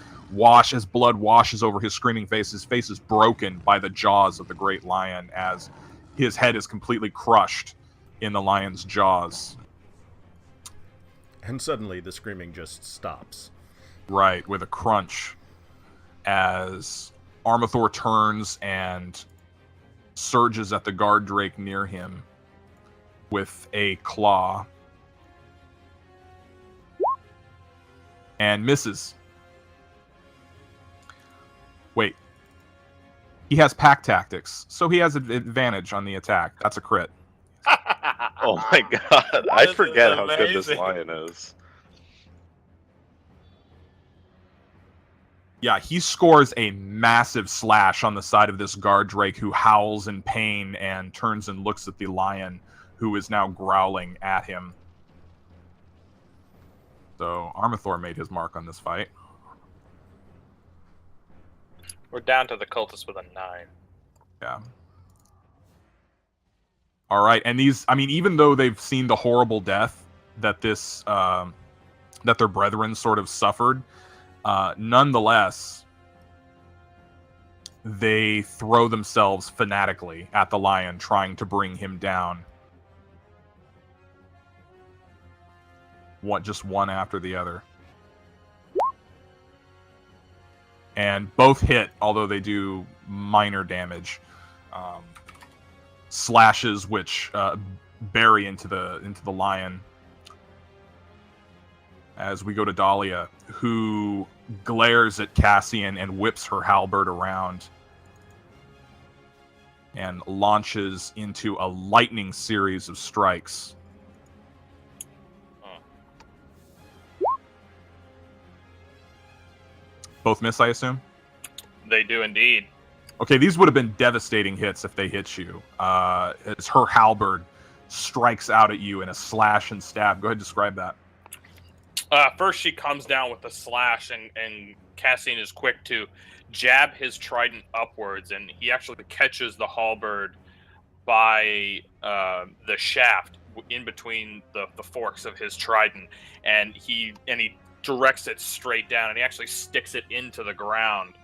as blood washes over his screaming face. His face is broken by the jaws of the great lion as his head is completely crushed in the lion's jaws. And suddenly the screaming just stops. Right, with a crunch, as Armathor turns and surges at the guard drake near him with a claw. And misses. Wait. He has pack tactics, so he has an advantage on the attack. That's a crit. Oh my god. I forget how good this amazing. lion is. Yeah, he scores a massive slash on the side of this guard drake, who howls in pain and turns and looks at the lion, who is now growling at him. So Armathor made his mark on this fight. We're down to the cultist with a 9. Yeah. All right, and these, I mean, even though they've seen the horrible death that that their brethren sort of suffered, nonetheless, they throw themselves fanatically at the lion, trying to bring him down. Just one after the other. And both hit, although they do minor damage. Slashes which bury into the lion. As we go to Dahlia, who glares at Cassian and whips her halberd around and launches into a lightning series of strikes. Both miss, I assume? They do indeed. Okay, these would have been devastating hits if they hit you. As her halberd strikes out at you in a slash and stab. Go ahead and describe that. First, she comes down with a slash, and Cassian is quick to jab his trident upwards, and he actually catches the halberd by the shaft in between the forks of his trident, and he directs it straight down, and he actually sticks it into the ground,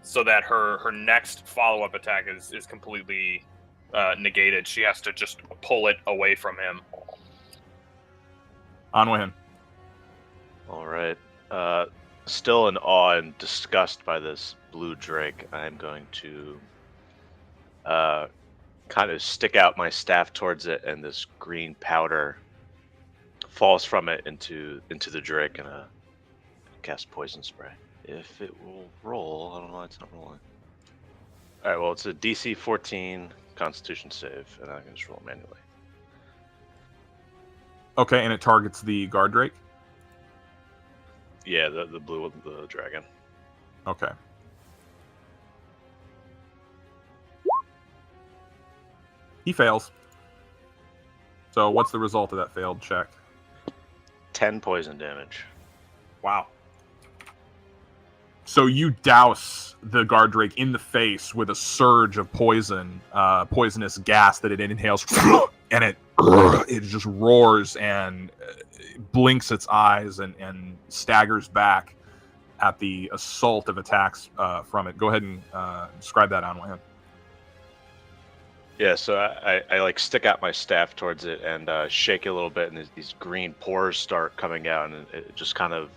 so that her next follow-up attack is completely negated. She has to just pull it away from him. Anwen. All right. Still in awe and disgust by this blue drake, I'm going to kind of stick out my staff towards it, and this green powder falls from it into the drake, and cast poison spray. If it will roll, I don't know why it's not rolling. All right, well, it's a DC 14 Constitution save, and I can just roll manually. Okay, and it targets the guard drake? Yeah, the blue the dragon. Okay. He fails. So what's the result of that failed check? 10 poison damage. Wow. So you douse the guard drake in the face with a surge of poisonous gas that it inhales, and it just roars and blinks its eyes and staggers back at the assault of attacks from it. Go ahead and describe that, Anwen. Yeah, so I like stick out my staff towards it and shake it a little bit, and these green pores start coming out, and it just kind of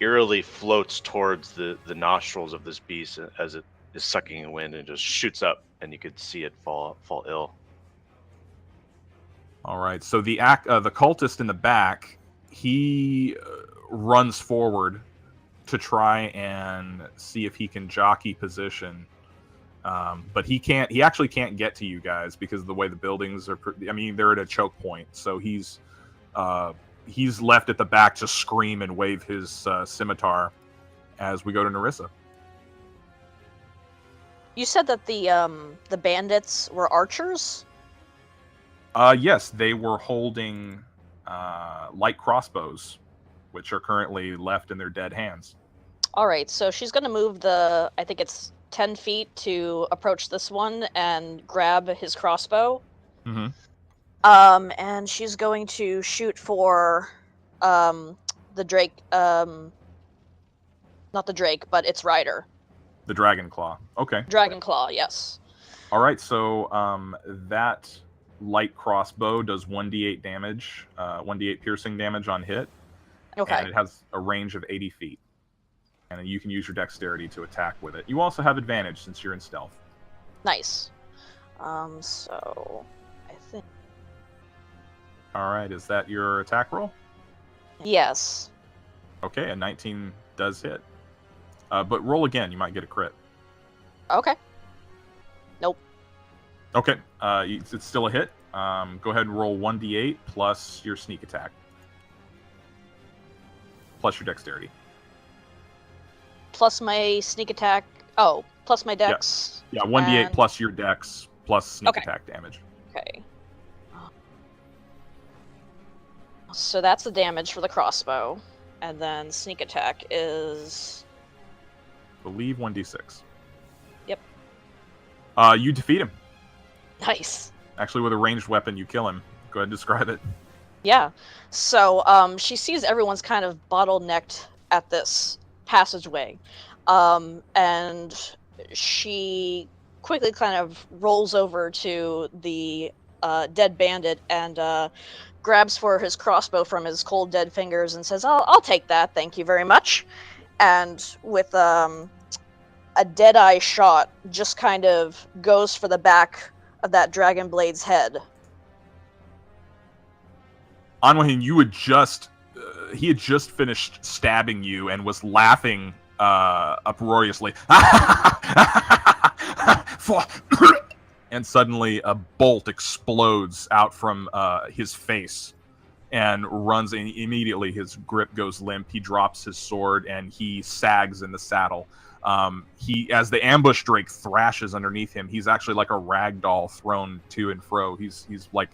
eerily floats towards the nostrils of this beast as it is sucking in wind, and just shoots up, and you could see it fall ill. All right, so the cultist in the back, he runs forward to try and see if he can jockey position. But he can't. He actually can't get to you guys because of the way the buildings are. They're at a choke point. So he's left at the back to scream and wave his scimitar as we go to Nerissa. You said that the bandits were archers? Yes, they were holding light crossbows, which are currently left in their dead hands. All right, so she's going to move I think it's 10 feet to approach this one and grab his crossbow. Mm-hmm. And she's going to shoot for the drake, not the drake, but its rider. The dragon claw. Okay. Dragon claw, yes. All right, so that light crossbow does 1d8 damage, 1d8 piercing damage on hit. Okay. And it has a range of 80 feet. And you can use your dexterity to attack with it. You also have advantage since you're in stealth. Nice. So I think. All right, is that your attack roll? Yes. Okay, a 19 does hit. But roll again, you might get a crit. Okay. Nope. Okay, it's still a hit. Go ahead and roll 1d8 plus your sneak attack. Plus your dexterity. Plus my sneak attack. Oh, plus my dex. Yeah, 1d8 plus your dex plus sneak attack damage. Okay. So that's the damage for the crossbow. And then sneak attack is... I believe 1d6. Yep. You defeat him. Nice. Actually, with a ranged weapon, you kill him. Go ahead and describe it. Yeah. So she sees everyone's kind of bottlenecked at this passageway, and she quickly kind of rolls over to the dead bandit and grabs for his crossbow from his cold dead fingers and says, I'll take that, thank you very much. And with a dead-eye shot, just kind of goes for the back of that dragon blade's head. Anwen, you had just he had just finished stabbing you and was laughing uproariously. And suddenly a bolt explodes out from his face and runs in. Immediately his grip goes limp. He drops his sword and he sags in the saddle. As the ambush drake thrashes underneath him, he's actually like a rag doll thrown to and fro. He's like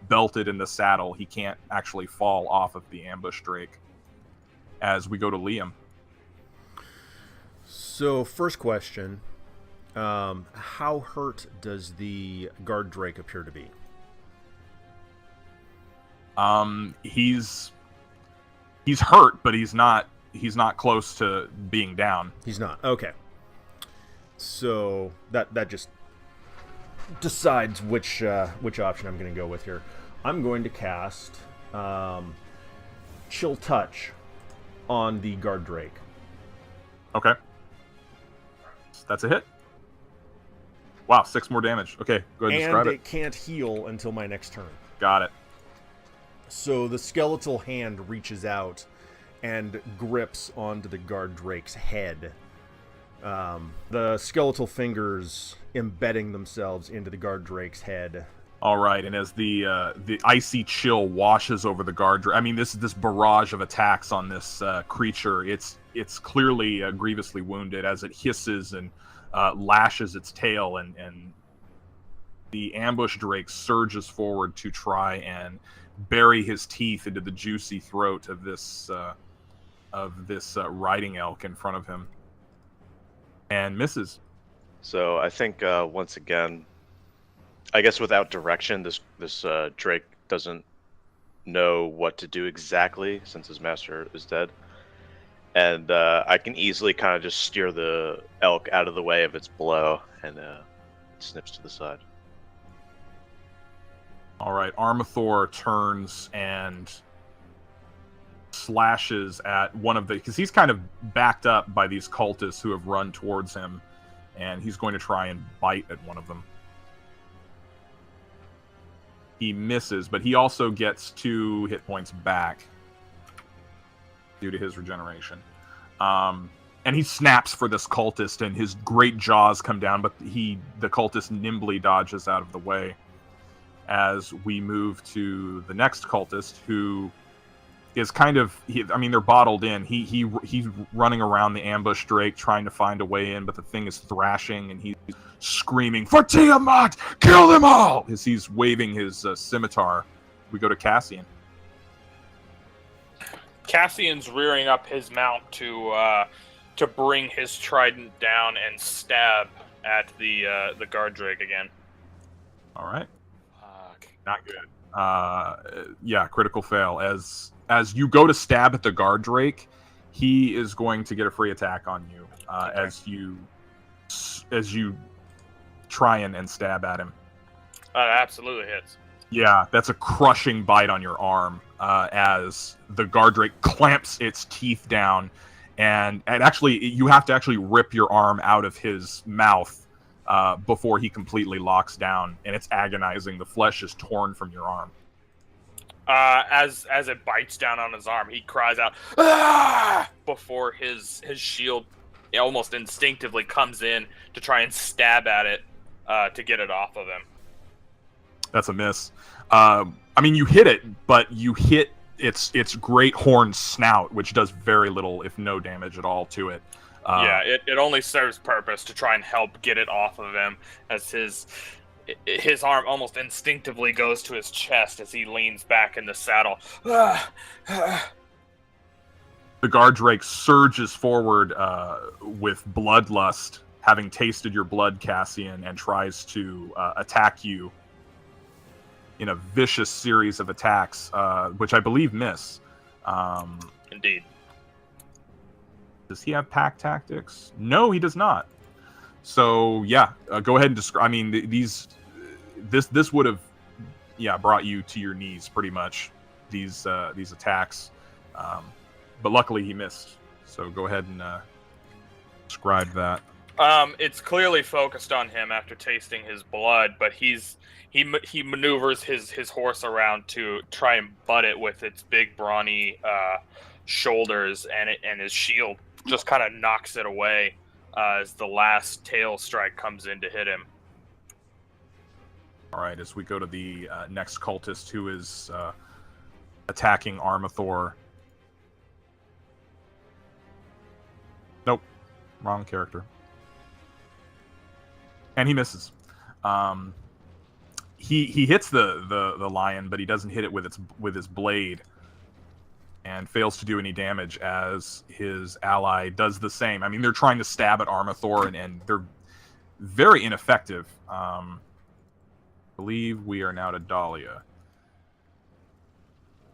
belted in the saddle. He can't actually fall off of the ambush drake. As we go to Liam. So, first question. How hurt does the guard drake appear to be? He's hurt, but he's not close to being down. He's not. Okay. So that just decides which option I'm going to go with here. I'm going to cast Chill Touch on the guard drake. Okay. That's a hit. Wow, 6 more damage. Okay, go ahead and describe it. And it can't heal until my next turn. Got it. So the skeletal hand reaches out and grips onto the guard drake's head. The skeletal fingers embedding themselves into the guard drake's head. All right, and as the icy chill washes over the guard drake, I mean, this barrage of attacks on this creature, it's clearly grievously wounded as it hisses and lashes its tail, and the ambush drake surges forward to try and bury his teeth into the juicy throat of this riding elk in front of him, and misses. So I think once again, I guess without direction, this drake doesn't know what to do exactly since his master is dead. And I can easily kind of just steer the elk out of the way of its blow, and it snips to the side. All right, Armathor turns and slashes at one of the... because he's kind of backed up by these cultists who have run towards him, and he's going to try and bite at one of them. He misses, but he also gets 2 hit points back due to his regeneration. And he snaps for this cultist, and his great jaws come down, but the cultist nimbly dodges out of the way. As we move to the next cultist, who is kind of... they're bottled in. He's running around the ambush drake, trying to find a way in, but the thing is thrashing, and he's screaming, "For Tiamat! Kill them all!" as he's waving his scimitar. We go to Cassian. Cassian's rearing up his mount to bring his trident down and stab at the guard drake again. All right. Fuck. Not good. Yeah, critical fail. As you go to stab at the guard drake, he is going to get a free attack on you Okay. as you try and stab at him. Absolutely hits. Yeah, that's a crushing bite on your arm as the guard drake clamps its teeth down, and actually you have to actually rip your arm out of his mouth before he completely locks down, and it's agonizing. The flesh is torn from your arm. As it bites down on his arm, he cries out, "Ah!" before his shield almost instinctively comes in to try and stab at it to get it off of him. That's a miss. You hit it, but you hit its great horn snout, which does very little, if no damage at all to it. It only serves purpose to try and help get it off of him, as his arm almost instinctively goes to his chest as he leans back in the saddle. The guard drake surges forward with bloodlust, having tasted your blood, Cassian, and tries to attack you in a vicious series of attacks, which I believe miss. Indeed. Does he have pack tactics? No, he does not. So yeah, go ahead and describe. This would have brought you to your knees pretty much. These attacks, but luckily he missed. So go ahead and describe that. It's clearly focused on him after tasting his blood, but he maneuvers his horse around to try and butt it with its big brawny shoulders, and his shield just kind of knocks it away as the last tail strike comes in to hit him. All right, as we go to the next cultist, who is attacking Armathor. Nope, wrong character. And he misses. He hits the lion, but he doesn't hit it with his blade. and fails to do any damage as his ally does the same. I mean, they're trying to stab at Armathor, and they're very ineffective. I believe we are now to Dahlia.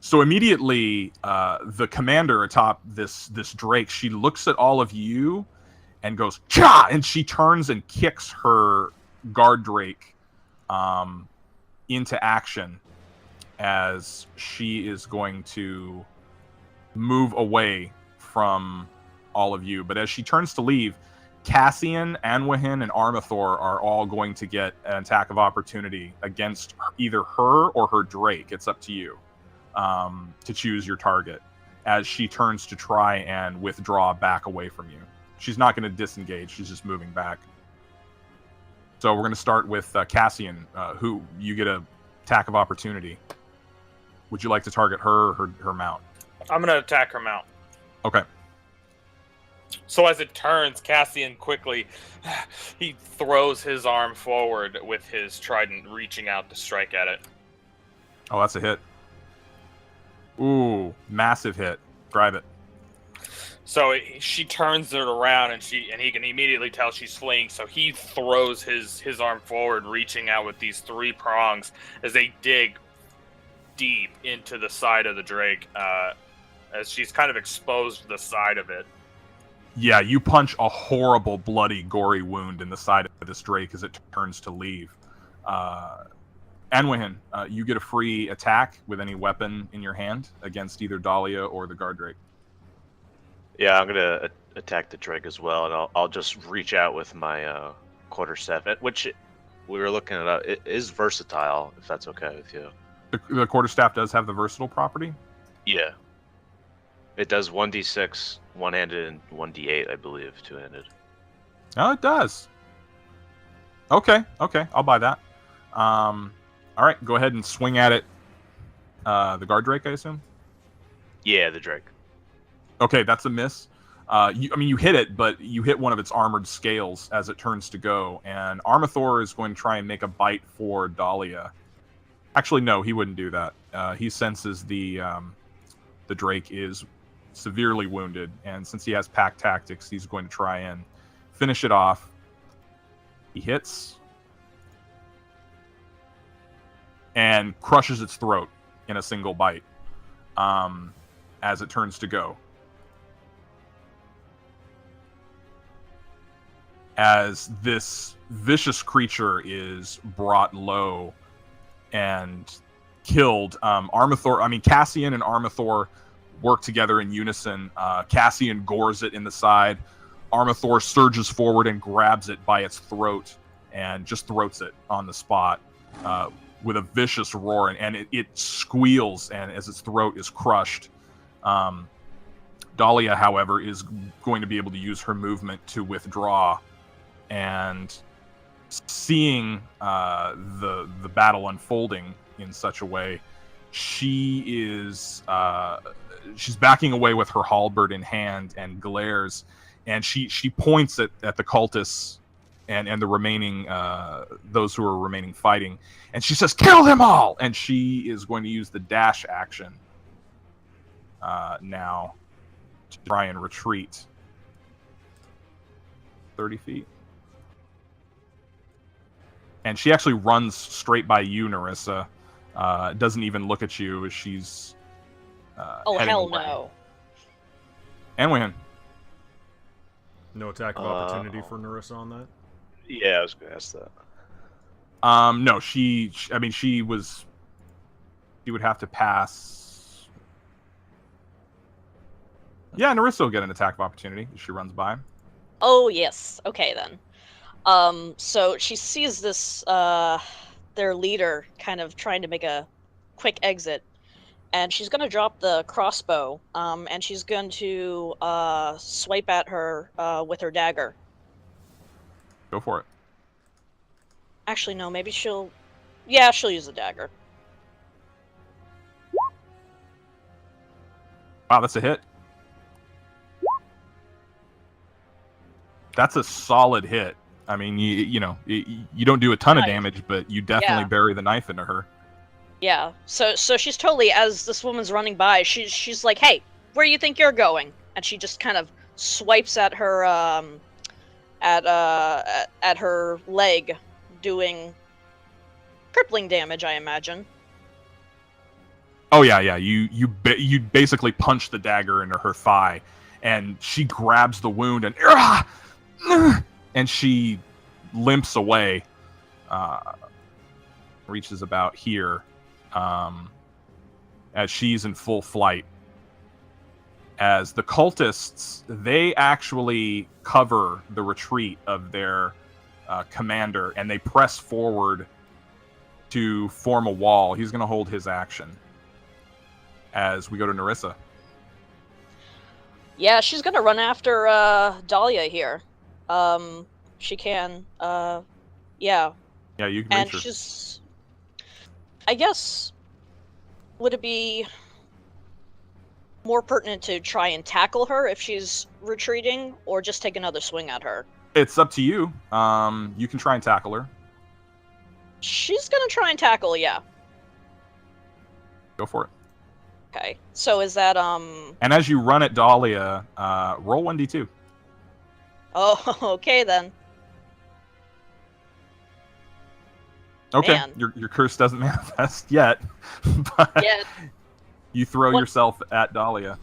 So immediately, the commander atop this Drake, she looks at all of you and goes, "Cha!" And she turns and kicks her guard Drake into action as she is going to move away from all of you. But as she turns to leave, Cassian, Anwahin, and Armathor are all going to get an attack of opportunity against either her or her Drake. It's up to you to choose your target as she turns to try and withdraw back away from you. She's not going to disengage. She's just moving back. So we're going to start with Cassian, who you get an attack of opportunity. Would you like to target her or her mount? I'm going to attack her mount. Okay. So as it turns, Cassian quickly, he throws his arm forward with his trident, reaching out to strike at it. Oh, that's a hit. Ooh, massive hit. Drive it. So she turns it around, and he can immediately tell she's fleeing. So he throws his arm forward, reaching out with these 3 prongs as they dig deep into the side of the Drake, as she's kind of exposed the side of it. Yeah, you punch a horrible, bloody, gory wound in the side of this Drake as it turns to leave. Anwahin, you get a free attack with any weapon in your hand against either Dahlia or the guard Drake. Yeah, I'm gonna attack the Drake as well, and I'll just reach out with my quarterstaff, which we were looking at. It is versatile, if that's okay with you. The quarterstaff does have the versatile property? Yeah. It does 1d6 one-handed and 1d8, I believe, two-handed. Oh, it does. Okay, I'll buy that. All right, go ahead and swing at it. The guard Drake, I assume? Yeah, the Drake. Okay, that's a miss. You hit it, but you hit one of its armored scales as it turns to go, and Armathor is going to try and make a bite for Dahlia. Actually, no, he wouldn't do that. He senses the Drake is severely wounded, and since he has pack tactics, he's going to try and finish it off. He hits and crushes its throat in a single bite as it turns to go. As this vicious creature is brought low and killed, Cassian and Armathor work together in unison. Cassian gores it in the side. Armathor surges forward and grabs it by its throat and just throats it on the spot with a vicious roar, and it squeals, and as its throat is crushed. Dahlia, however, is going to be able to use her movement to withdraw, and seeing the battle unfolding in such a way, she's backing away with her halberd in hand and glares, and she points at the cultists and the remaining those who are remaining fighting, and she says, "Kill them all!" And she is going to use the dash action now to try and retreat 30 feet. And she actually runs straight by you, Nerissa. Doesn't even look at you as she's oh, heading hell away. no. Anwahin. No attack of opportunity for Nerissa on that? Yeah, I was going to ask that. No, she would have to pass. Yeah, Nerissa will get an attack of opportunity if she runs by. Oh, yes. Okay, then. So she sees this, their leader kind of trying to make a quick exit, and she's going to drop the crossbow, and she's going to swipe at her with her dagger. Go for it. Actually, no, maybe she'll use the dagger. Wow, that's a hit. That's a solid hit. I mean, you don't do a ton of damage, but you definitely bury the knife into her. Yeah. So she's totally, as this woman's running by, she's like, "Hey, where do you think you're going?" And she just kind of swipes at her at her leg, doing crippling damage, I imagine. Oh yeah, yeah. You basically punch the dagger into her thigh, and she grabs the wound and she limps away. Reaches about here, as she's in full flight. As the cultists, they actually cover the retreat of their commander, and they press forward to form a wall. He's going to hold his action. As we go to Nerissa. Yeah, she's gonna run after Dahlia here. She can. Yeah. Yeah, you can And reach her. she's. I guess. Would it be more pertinent to try and tackle her if she's retreating, or just take another swing at her? It's up to you. You can try and tackle her. She's gonna try and tackle, yeah. Go for it. Okay. So is that And as you run at Dahlia, roll 1d2. Oh, okay then. Okay, Man. your curse doesn't manifest yet, but Yeah. you throw What- yourself at Dahlia.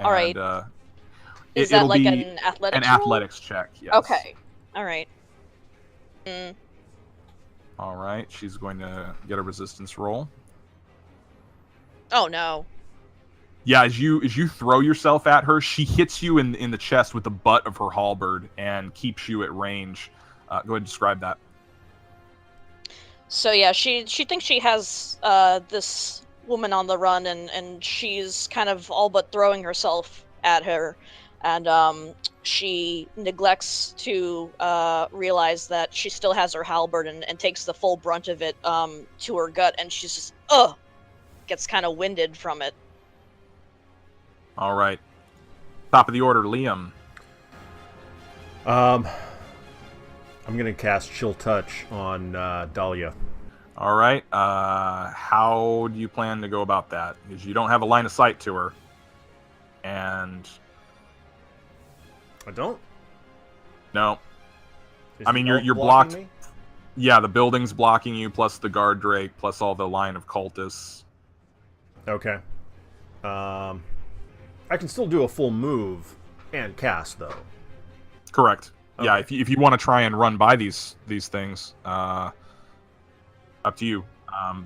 All right. And, Is that it'll like be an athletics an roll? athletics check? Yes. Okay. All right. All right. She's going to get a resistance roll. Oh no. Yeah, as you throw yourself at her, she hits you in the chest with the butt of her halberd and keeps you at range. Go ahead and describe that. So yeah, she thinks she has this woman on the run, and she's kind of all but throwing herself at her, and she neglects to realize that she still has her halberd and takes the full brunt of it to her gut, and she's just gets kind of winded from it. All right. Top of the order, Liam. I'm gonna cast Chill Touch on Dahlia. All right. How do you plan to go about that? Because you don't have a line of sight to her, and I don't. no. Is I mean, the elf you're blocking blocked. me? Yeah, the building's blocking you, plus the guard drake, plus all the line of cultists. Okay. I can still do a full move and cast though. Correct. Yeah, Okay. if you want to try and run by these things, up to you.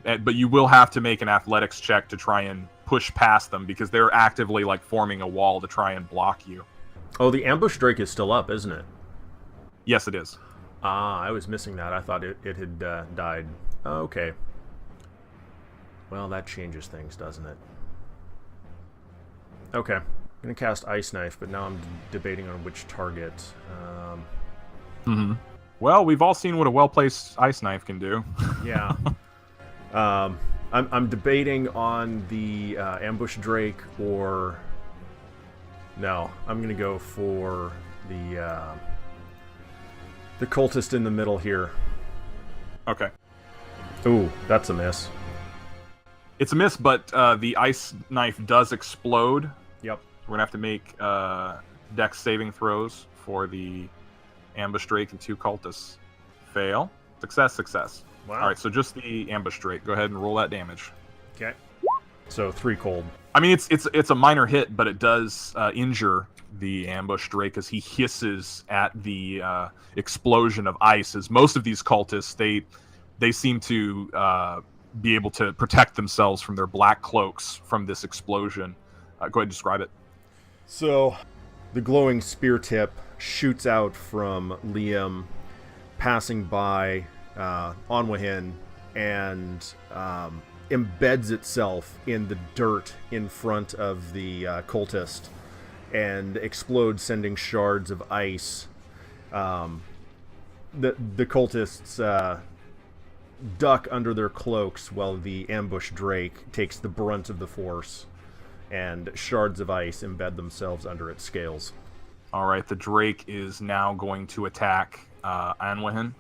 But you will have to make an athletics check to try and push past them because they're actively like forming a wall to try and block you. Oh, the ambush drake is still up, isn't it? Yes, it is. Ah, I was missing that. I thought it had died. Okay. Well, that changes things, doesn't it? Okay. I'm going to cast Ice Knife, but now I'm debating on which target. Well, we've all seen what a well-placed ice knife can do. Yeah. I'm debating on the ambush drake or... No, I'm going to go for the cultist in the middle here. Okay. Ooh, that's a miss. It's a miss, but the ice knife does explode. Yep. We're gonna have to make dex saving throws for the ambush drake and 2 cultists. Fail. Success. Success. Wow. All right, so just the ambush drake. Go ahead and roll that damage. Okay. So 3 cold. I mean, it's a minor hit, but it does injure the ambush drake as he hisses at the explosion of ice. As most of these cultists, they seem to be able to protect themselves from their black cloaks from this explosion. Go ahead and describe it. So, the glowing spear tip shoots out from Liam, passing by Onwahin, and embeds itself in the dirt in front of the cultist, and explodes, sending shards of ice. The cultists duck under their cloaks while the ambush drake takes the brunt of the force, and shards of ice embed themselves under its scales. All right, the drake is now going to attack Anwahin.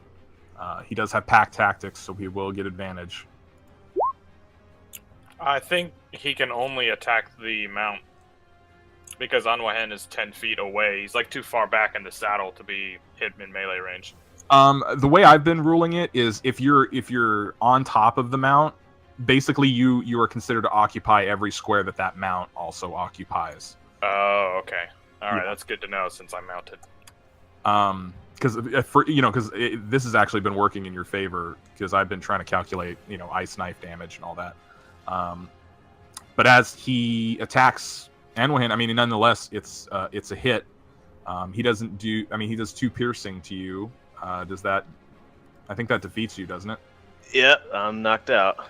He does have pack tactics, so he will get advantage. I think he can only attack the mount because Anwahen is 10 feet away. He's like too far back in the saddle to be hit in melee range. The way I've been ruling it is if you're on top of the mount, basically you are considered to occupy every square that mount also occupies. Oh, okay. All right, that's good to know since I'm mounted. Because this has actually been working in your favor because I've been trying to calculate ice knife damage and all that. But as he attacks Anwahin, I mean, nonetheless, it's a hit. He doesn't do. I mean, he does 2 piercing to you. Does that? I think that defeats you, doesn't it? Yeah, I'm knocked out.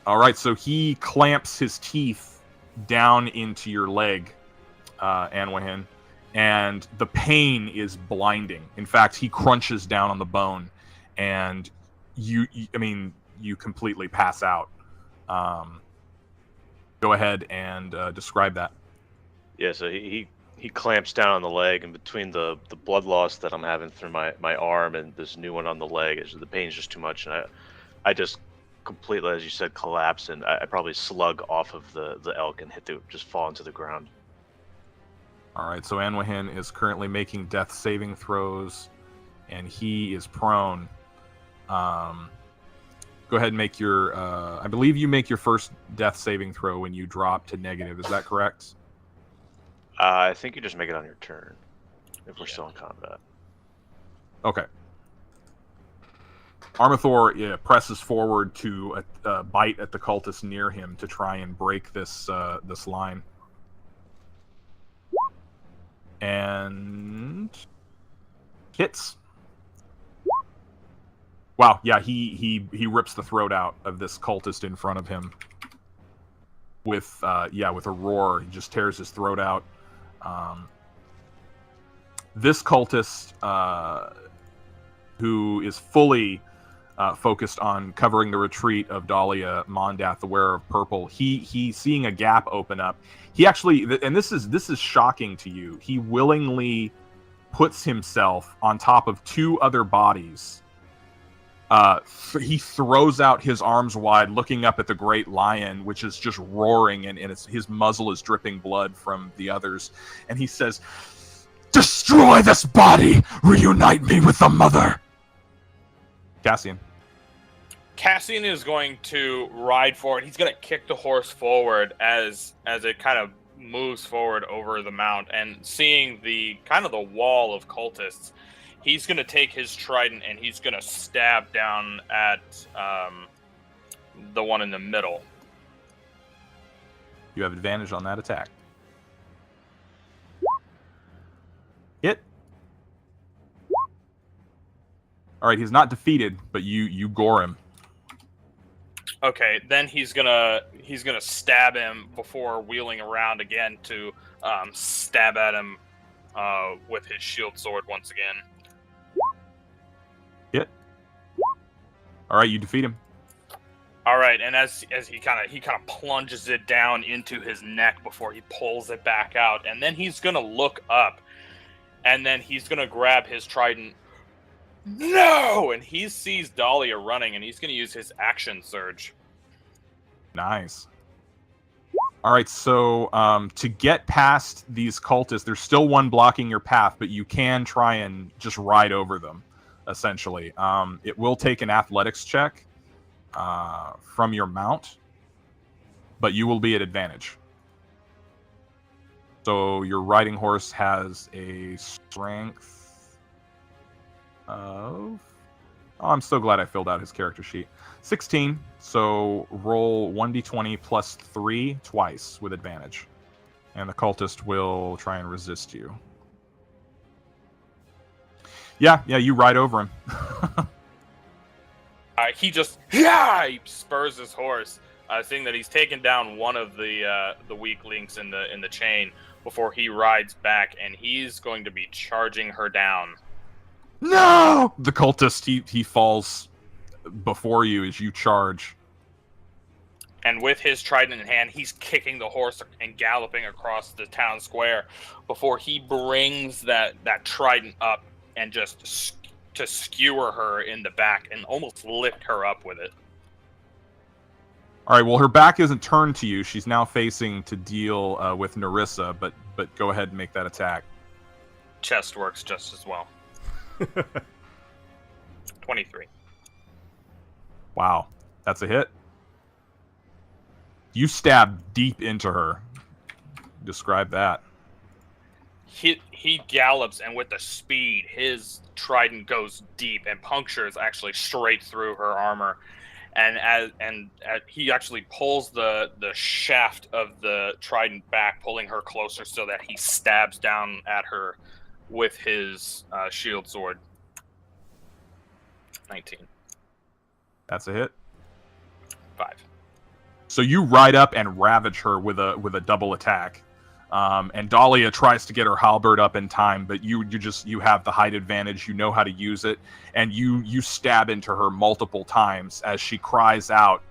All right, so he clamps his teeth down into your leg, Anwahin, and the pain is blinding. In fact, he crunches down on the bone, and you completely pass out. Go ahead and describe that. Yeah, so he clamps down on the leg, and between the blood loss that I'm having through my arm and this new one on the leg, the pain's just too much, and I just completely, as you said, collapse, and I probably slug off of the elk and just fall into the ground. All right, so Anwahin is currently making death saving throws, and he is prone. Go ahead and make your, I believe you make your first death saving throw when you drop to negative. Is that correct? I think you just make it on your turn, if we're still in combat. Okay. Armathor presses forward to bite at the cultist near him to try and break this line. And hits. Wow, yeah, he rips the throat out of this cultist in front of him with a roar. He just tears his throat out. This cultist, who is fully focused on covering the retreat of Dahlia Mondath, the Wearer of Purple, he seeing a gap open up. He actually, and this is shocking to you, he willingly puts himself on top of 2 other bodies. He throws out his arms wide, looking up at the great lion, which is just roaring, and his muzzle is dripping blood from the others. And he says, "Destroy this body! Reunite me with the mother!" Cassian. Cassian is going to ride forward. He's going to kick the horse forward as it kind of moves forward over the mount, and seeing the wall of cultists, he's going to take his trident and he's going to stab down at the one in the middle. You have advantage on that attack. Hit. All right, he's not defeated, but you gore him. Okay, then he's gonna stab him before wheeling around again to stab at him with his shield sword once again. Hit. All right, you defeat him. All right, and as he kind of plunges it down into his neck before he pulls it back out, and then he's gonna look up, and then he's gonna grab his trident. No! And he sees Dahlia running, and he's gonna use his action surge. Nice. All right, so to get past these cultists, there's still one blocking your path, but you can try and just ride over them, essentially. It will take an athletics check from your mount, but you will be at advantage. So your riding horse has a strength of... Oh, I'm so glad I filled out his character sheet. 16, so roll 1d20 plus 3 twice with advantage. And the cultist will try and resist you. Yeah, you ride over him. He spurs his horse, seeing that he's taken down one of the weak links in the chain before he rides back, and he's going to be charging her down. No! The cultist, he falls before you as you charge. And with his trident in hand, he's kicking the horse and galloping across the town square before he brings that trident up and just to skewer her in the back and almost lift her up with it. All right. Well, her back isn't turned to you. She's now facing to deal with Nerissa. But go ahead and make that attack. Chest works just as well. 23. Wow, that's a hit. You stab deep into her. Describe that. He gallops, and with the speed, his trident goes deep and punctures actually straight through her armor. And he actually pulls the shaft of the trident back, pulling her closer so that he stabs down at her with his shield sword. 19. That's a hit. 5. So you ride up and ravage her with a double attack. And Dahlia tries to get her halberd up in time, but you have the height advantage. You know how to use it, and you stab into her multiple times as she cries out,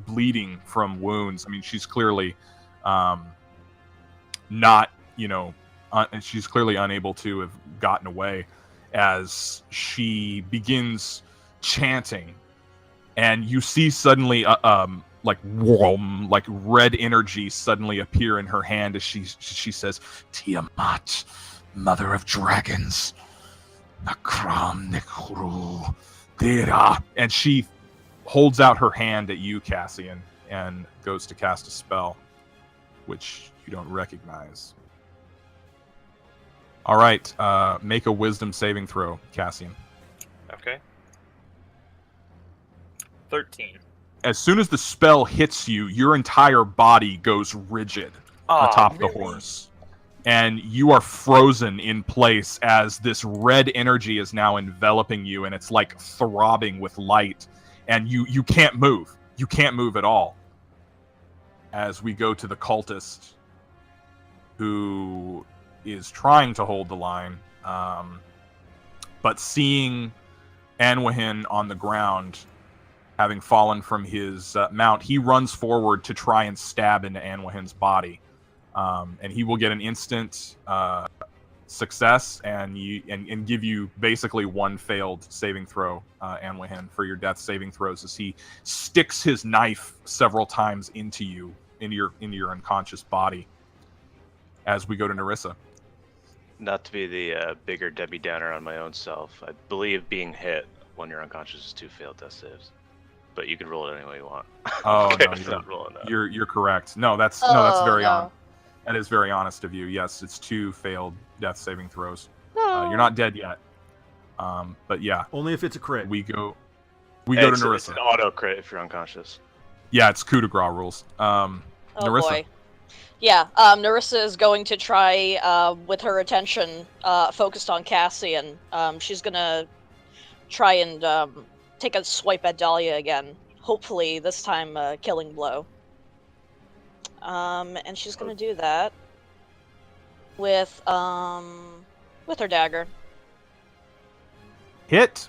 bleeding from wounds. I mean, she's clearly not, she's clearly unable to have gotten away as she begins chanting, and you see suddenly like red energy suddenly appear in her hand as she says, "Tiamat, mother of dragons, Nakram Nikru Dira," and she holds out her hand at you, Cassian, and goes to cast a spell, which you don't recognize. All right, make a wisdom saving throw, Cassian. Okay. 13. As soon as the spell hits you, your entire body goes rigid atop the horse. And you are frozen in place as this red energy is now enveloping you, and it's like throbbing with light. And you can't move. You can't move at all. As we go to the cultist, who is trying to hold the line, but seeing Anwahin on the ground, having fallen from his mount, he runs forward to try and stab into Anwahin's body. And he will get an instant success and give you basically one failed saving throw, Anwahin, for your death saving throws, as he sticks his knife several times into your unconscious body. As we go to Nerissa. Not to be the bigger Debbie Downer on my own self, I believe being hit when you're unconscious is 2 failed death saves. But you can roll it any way you want. Oh, okay, no, you don't. rolling that. You're correct. No, that's very that is very honest of you. Yes, it's 2 failed death saving throws. No. You're not dead yet. But yeah. Only if it's a crit. We go to Nerissa. It's an auto crit if you're unconscious. Yeah, it's coup de grace rules. Nerissa. Boy. Yeah, Nerissa is going to try, with her attention focused on Cassian, she's gonna try and take a swipe at Dahlia again. Hopefully, this time killing blow. And she's gonna do that with her dagger. Hit.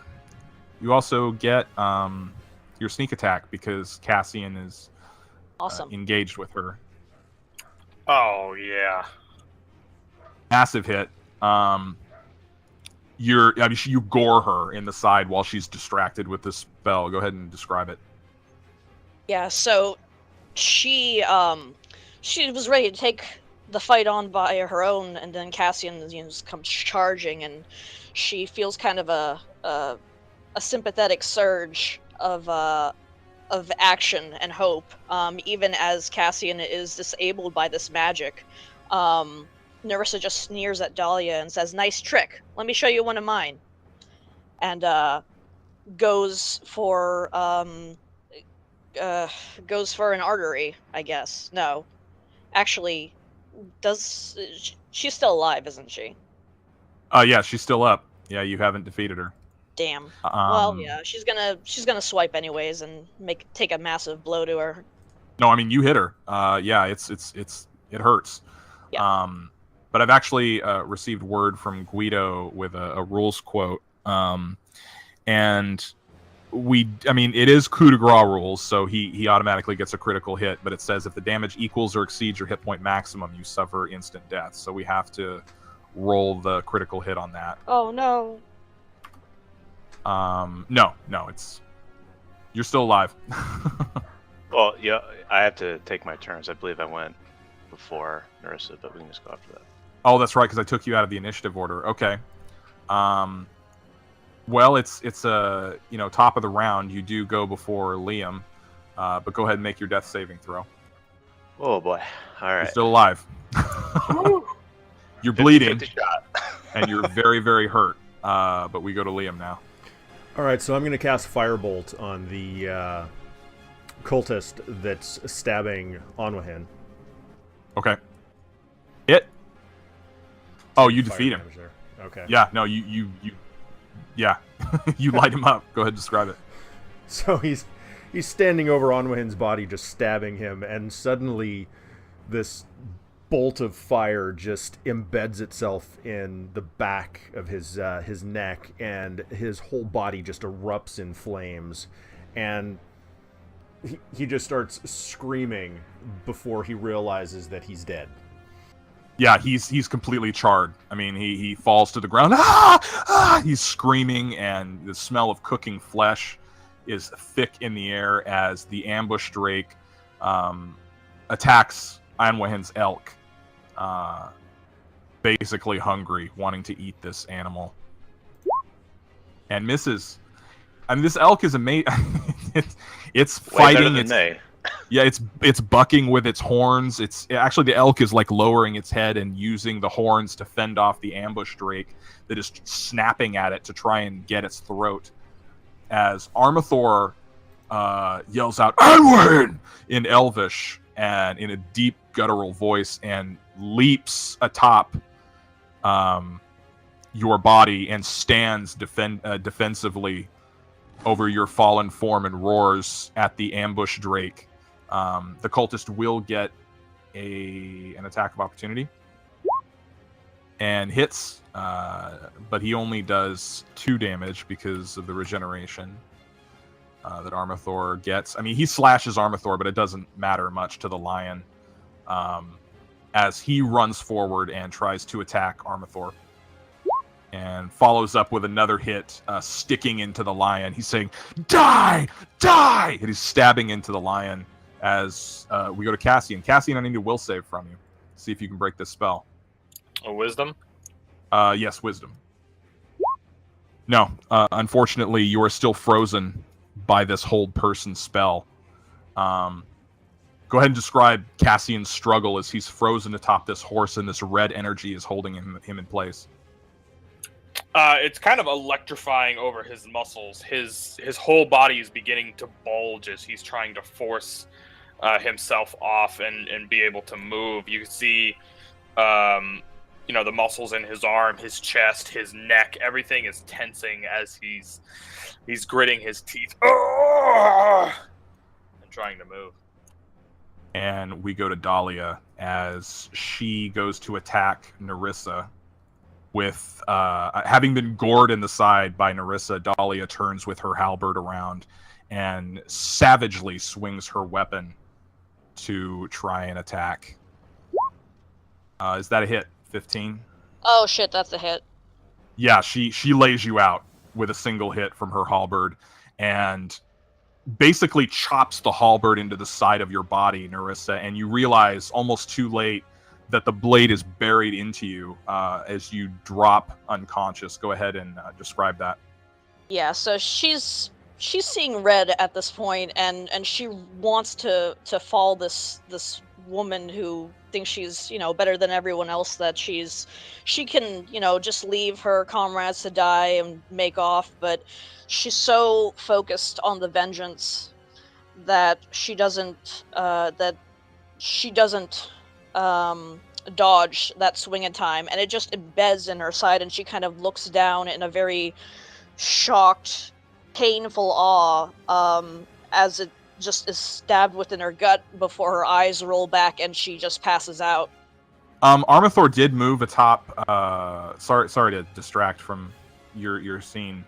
You also get your sneak attack because Cassian is awesome. Engaged with her. Oh yeah. Massive hit. You gore her in the side while she's distracted with this spell. Go ahead and describe it. Yeah, so she was ready to take the fight on by her own, and then Cassian comes charging, and she feels kind of a sympathetic surge of action and hope, even as Cassian is disabled by this magic. Nerissa just sneers at Dahlia and says, "Nice trick. Let me show you one of mine." And goes for an artery, I guess. No. Actually, she's still alive, isn't she? Yeah, she's still up. Yeah, you haven't defeated her. Damn. Well, yeah, she's gonna swipe anyways and take a massive blow to her. No, I mean you hit her. Yeah, it hurts. Yeah. But I've actually received word from Gwydo with a rules quote, and it is coup de grace rules, so he automatically gets a critical hit. But it says if the damage equals or exceeds your hit point maximum, you suffer instant death. So we have to roll the critical hit on that. Oh no. No, you're still alive. Well, yeah, I have to take my turns. I believe I went before Nerissa, but we can just go after that. Oh, that's right, because I took you out of the initiative order. Okay. Well, it's top of the round. You do go before Liam, but go ahead and make your death saving throw. Oh boy! All right. You're still alive. You're bleeding, 50 shot. and you're very, very hurt. But we go to Liam now. All right, so I'm going to cast Firebolt on the cultist that's stabbing Onwahin. Okay. Hit. Oh, you Fire defeat him. damage there. Okay. Yeah. No, you you light him up. Go ahead and describe it. So he's standing over Onwahin's body, just stabbing him, and suddenly this bolt of fire just embeds itself in the back of his neck, and his whole body just erupts in flames, and he just starts screaming before he realizes that he's dead. Yeah, he's completely charred. I mean, he falls to the ground. Ah! Ah! He's screaming, and the smell of cooking flesh is thick in the air as the ambush drake attacks Anwahin's elk, basically hungry, wanting to eat this animal, and misses. I mean, this elk is amazing. It's fighting. Yeah, it's bucking with its horns. It's actually, the elk is like lowering its head and using the horns to fend off the ambush drake that is snapping at it to try and get its throat. As Armathor yells out "Anwahin" in Elvish and in a deep guttural voice, and leaps atop your body and stands defensively over your fallen form and roars at the ambush drake. The cultist will get an attack of opportunity and hits, but he only does 2 damage because of the regeneration that Armathor gets. I mean, he slashes Armathor, but it doesn't matter much to the lion, as he runs forward and tries to attack Armathor and follows up with another hit, sticking into the lion. He's saying, "Die! Die!" And he's stabbing into the lion. As we go to Cassian. Cassian, I need a will save from you. See if you can break this spell. A wisdom? Yes, wisdom. No, unfortunately, you are still frozen by this hold person spell. Go ahead and describe Cassian's struggle as he's frozen atop this horse and this red energy is holding him in place. It's kind of electrifying over his muscles. His whole body is beginning to bulge as he's trying to force himself off and be able to move. You can see, the muscles in his arm, his chest, his neck. Everything is tensing as he's gritting his teeth and trying to move. And we go to Dahlia as she goes to attack Nerissa. With having been gored in the side by Nerissa, Dahlia turns with her halberd around and savagely swings her weapon to try and attack. Is that a hit? 15? Oh shit, that's a hit. Yeah, she lays you out with a single hit from her halberd and basically chops the halberd into the side of your body, Nerissa, and you realize almost too late that the blade is buried into you as you drop unconscious. Go ahead and describe that. Yeah, so she's seeing red at this point, and she wants to fall this woman who thinks she's better than everyone else, that she can just leave her comrades to die and make off, but she's so focused on the vengeance that she doesn't dodge that swing in time, and it just embeds in her side, and she kind of looks down in a very shocked, painful awe as it just is stabbed within her gut before her eyes roll back and she just passes out. Armathor did move atop. Sorry to distract from your scene,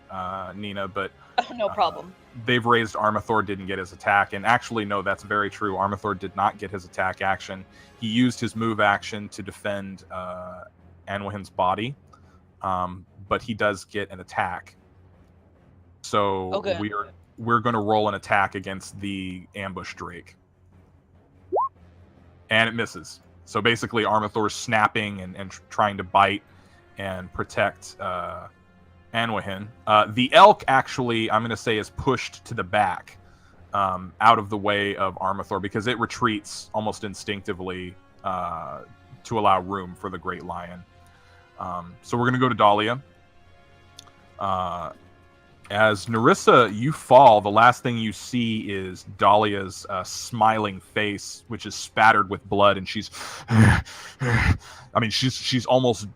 Nina, but no problem. They've raised Armathor didn't get his attack, and actually, no, that's very true. Armathor did not get his attack action. He used his move action to defend Anwahin's body, but he does get an attack. So okay. we're going to roll an attack against the ambush Drake. And it misses. So basically, Armathor's snapping and trying to bite and protect Anwihin. The elk, actually, I'm going to say, is pushed to the back, out of the way of Armathor, because it retreats almost instinctively to allow room for the Great Lion. So we're going to go to Dahlia. As Nerissa, you fall, the last thing you see is Dahlia's smiling face, which is spattered with blood, and she's, she's almost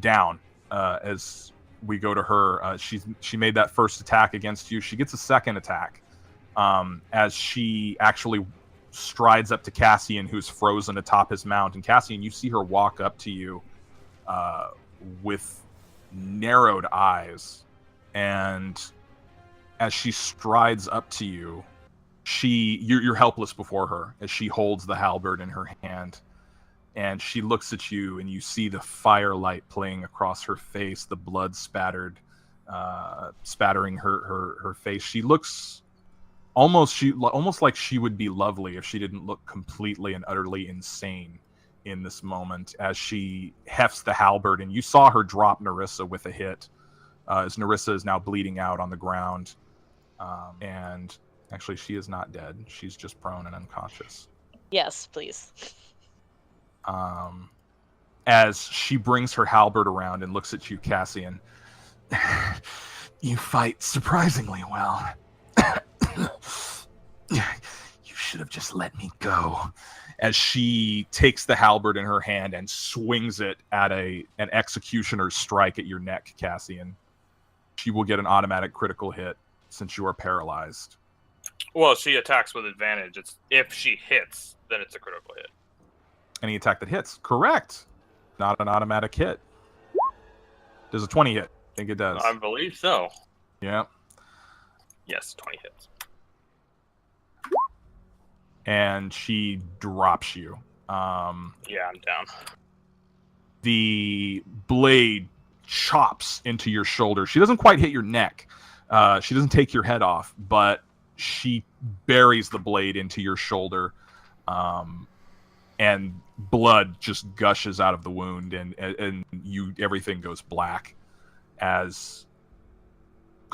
down as we go to her. She made that first attack against you. She gets a second attack as she actually strides up to Cassian, who's frozen atop his mount. And Cassian, you see her walk up to you with narrowed eyes. And as she strides up to you, you're helpless before her as she holds the halberd in her hand. And she looks at you, and you see the firelight playing across her face, the blood spattering her face. She looks almost like she would be lovely if she didn't look completely and utterly insane in this moment as she hefts the halberd. And you saw her drop Nerissa with a hit. As Nerissa is now bleeding out on the ground. And actually, she is not dead. She's just prone and unconscious. Yes, please. As she brings her halberd around and looks at you, Cassian. You fight surprisingly well. You should have just let me go. As she takes the halberd in her hand and swings it at an executioner's strike at your neck, Cassian. She will get an automatic critical hit since you are paralyzed. Well, she attacks with advantage. It's if she hits, then it's a critical hit. Any attack that hits. Correct. Not an automatic hit. Does a 20 hit? I think it does. I believe so. Yeah. Yes, 20 hits. And she drops you. Yeah, I'm down. The blade chops into your shoulder. She doesn't quite hit your neck. She doesn't take your head off, but she buries the blade into your shoulder, and blood just gushes out of the wound, and everything goes black. Go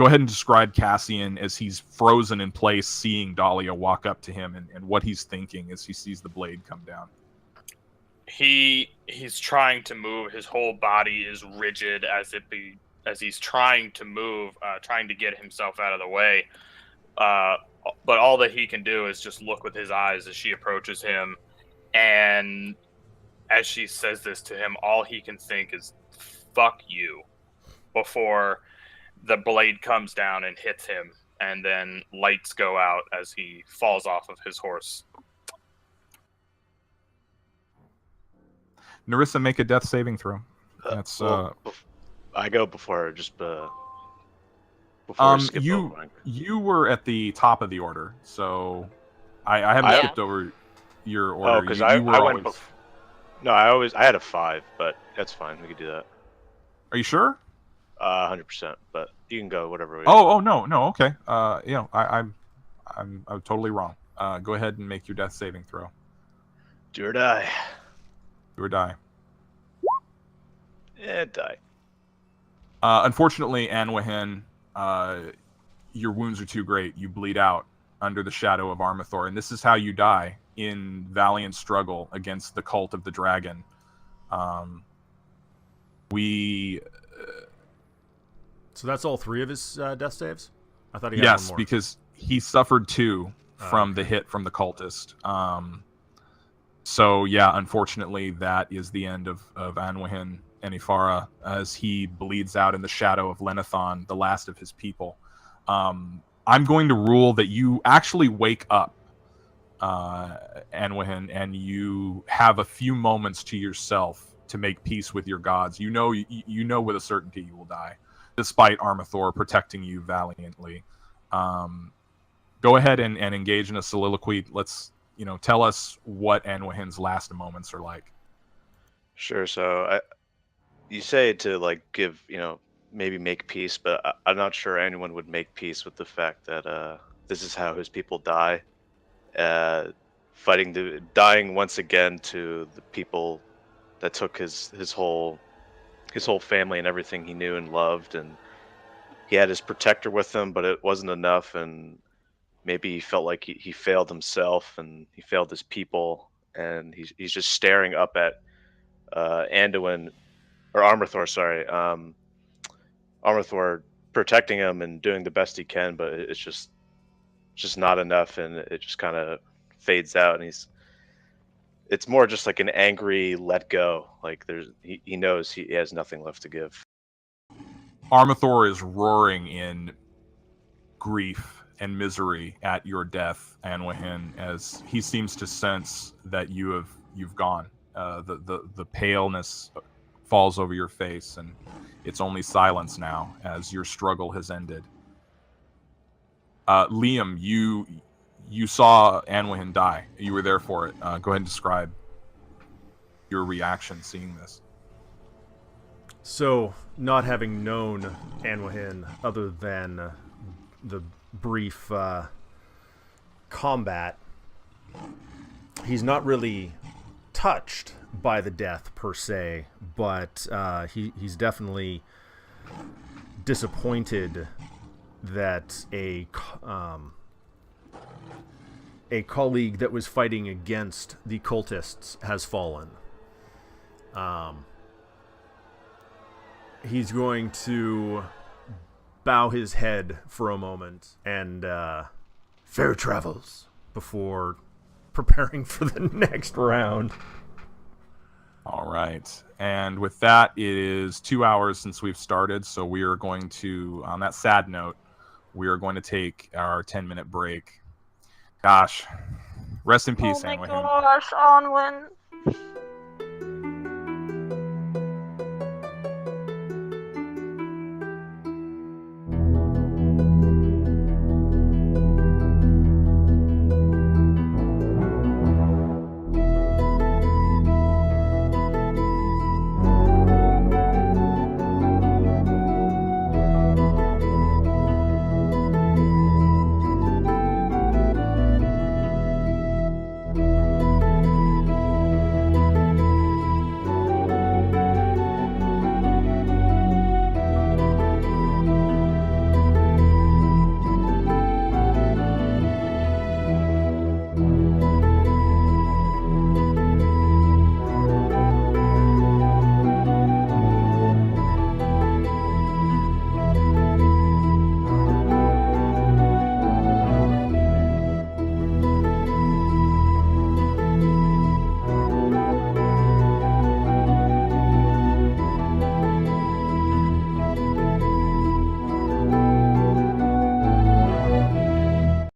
ahead and describe Cassian as he's frozen in place, seeing Dahlia walk up to him, and what he's thinking as he sees the blade come down. He's trying to move. His whole body is rigid as he's trying to move, trying to get himself out of the way. But all that he can do is just look with his eyes as she approaches him. And as she says this to him, all he can think is, fuck you, before the blade comes down and hits him. And then lights go out as he falls off of his horse. Nerissa, make a death saving throw. That's I go before just before you were at the top of the order, so I haven't skipped over your order. Oh, because I went. No, I had a 5, but that's fine. We could do that. Are you sure? 100%. But you can go whatever way. Oh no, okay. I'm totally wrong. Go ahead and make your death saving throw. Do or die. Do or die. Yeah, die. Unfortunately, Anwihin, your wounds are too great. You bleed out under the shadow of Armathor, and this is how you die in valiant struggle against the cult of the dragon. So that's all 3 of his death saves? I thought he got one more. Yes, because he suffered 2 from the hit from the cultist. So yeah, unfortunately, that is the end of Anwihin and Ifara as he bleeds out in the shadow of Lenithon, the last of his people. I'm going to rule that you actually wake up, Anwihin, and you have a few moments to yourself to make peace with your gods. You know with a certainty you will die, despite Armathor protecting you valiantly. Go ahead and engage in a soliloquy. Let's tell us what Anwihin's last moments are like. Sure. So you say to give maybe make peace, but I'm not sure anyone would make peace with the fact that this is how his people die. Dying once again to the people that took his whole family and everything he knew and loved, and he had his protector with him, but it wasn't enough, and maybe he felt like he failed himself and he failed his people, and he's just staring up at Anduin or Armathor, sorry, Armathor protecting him and doing the best he can, but it's just not enough, and it just kind of fades out, and it's more just like an angry let go. Like he knows he has nothing left to give. Armathor is roaring in grief and misery at your death, Anwahin, as he seems to sense that you've gone. The paleness falls over your face, and it's only silence now as your struggle has ended. Liam, you saw Anwahin die. You were there for it. Go ahead and describe your reaction seeing this. So, not having known Anwahin other than the brief combat, he's not really touched by the death per se, but he's definitely disappointed that a colleague that was fighting against the cultists has fallen. He's going to bow his head for a moment and fair travels before preparing for the next round. All right. And with that, it is 2 hours since we've started, so we are going to, on that sad note, we are going to take our 10-minute break. Gosh. Rest in peace, Oh my Anwahin. gosh, Onwin.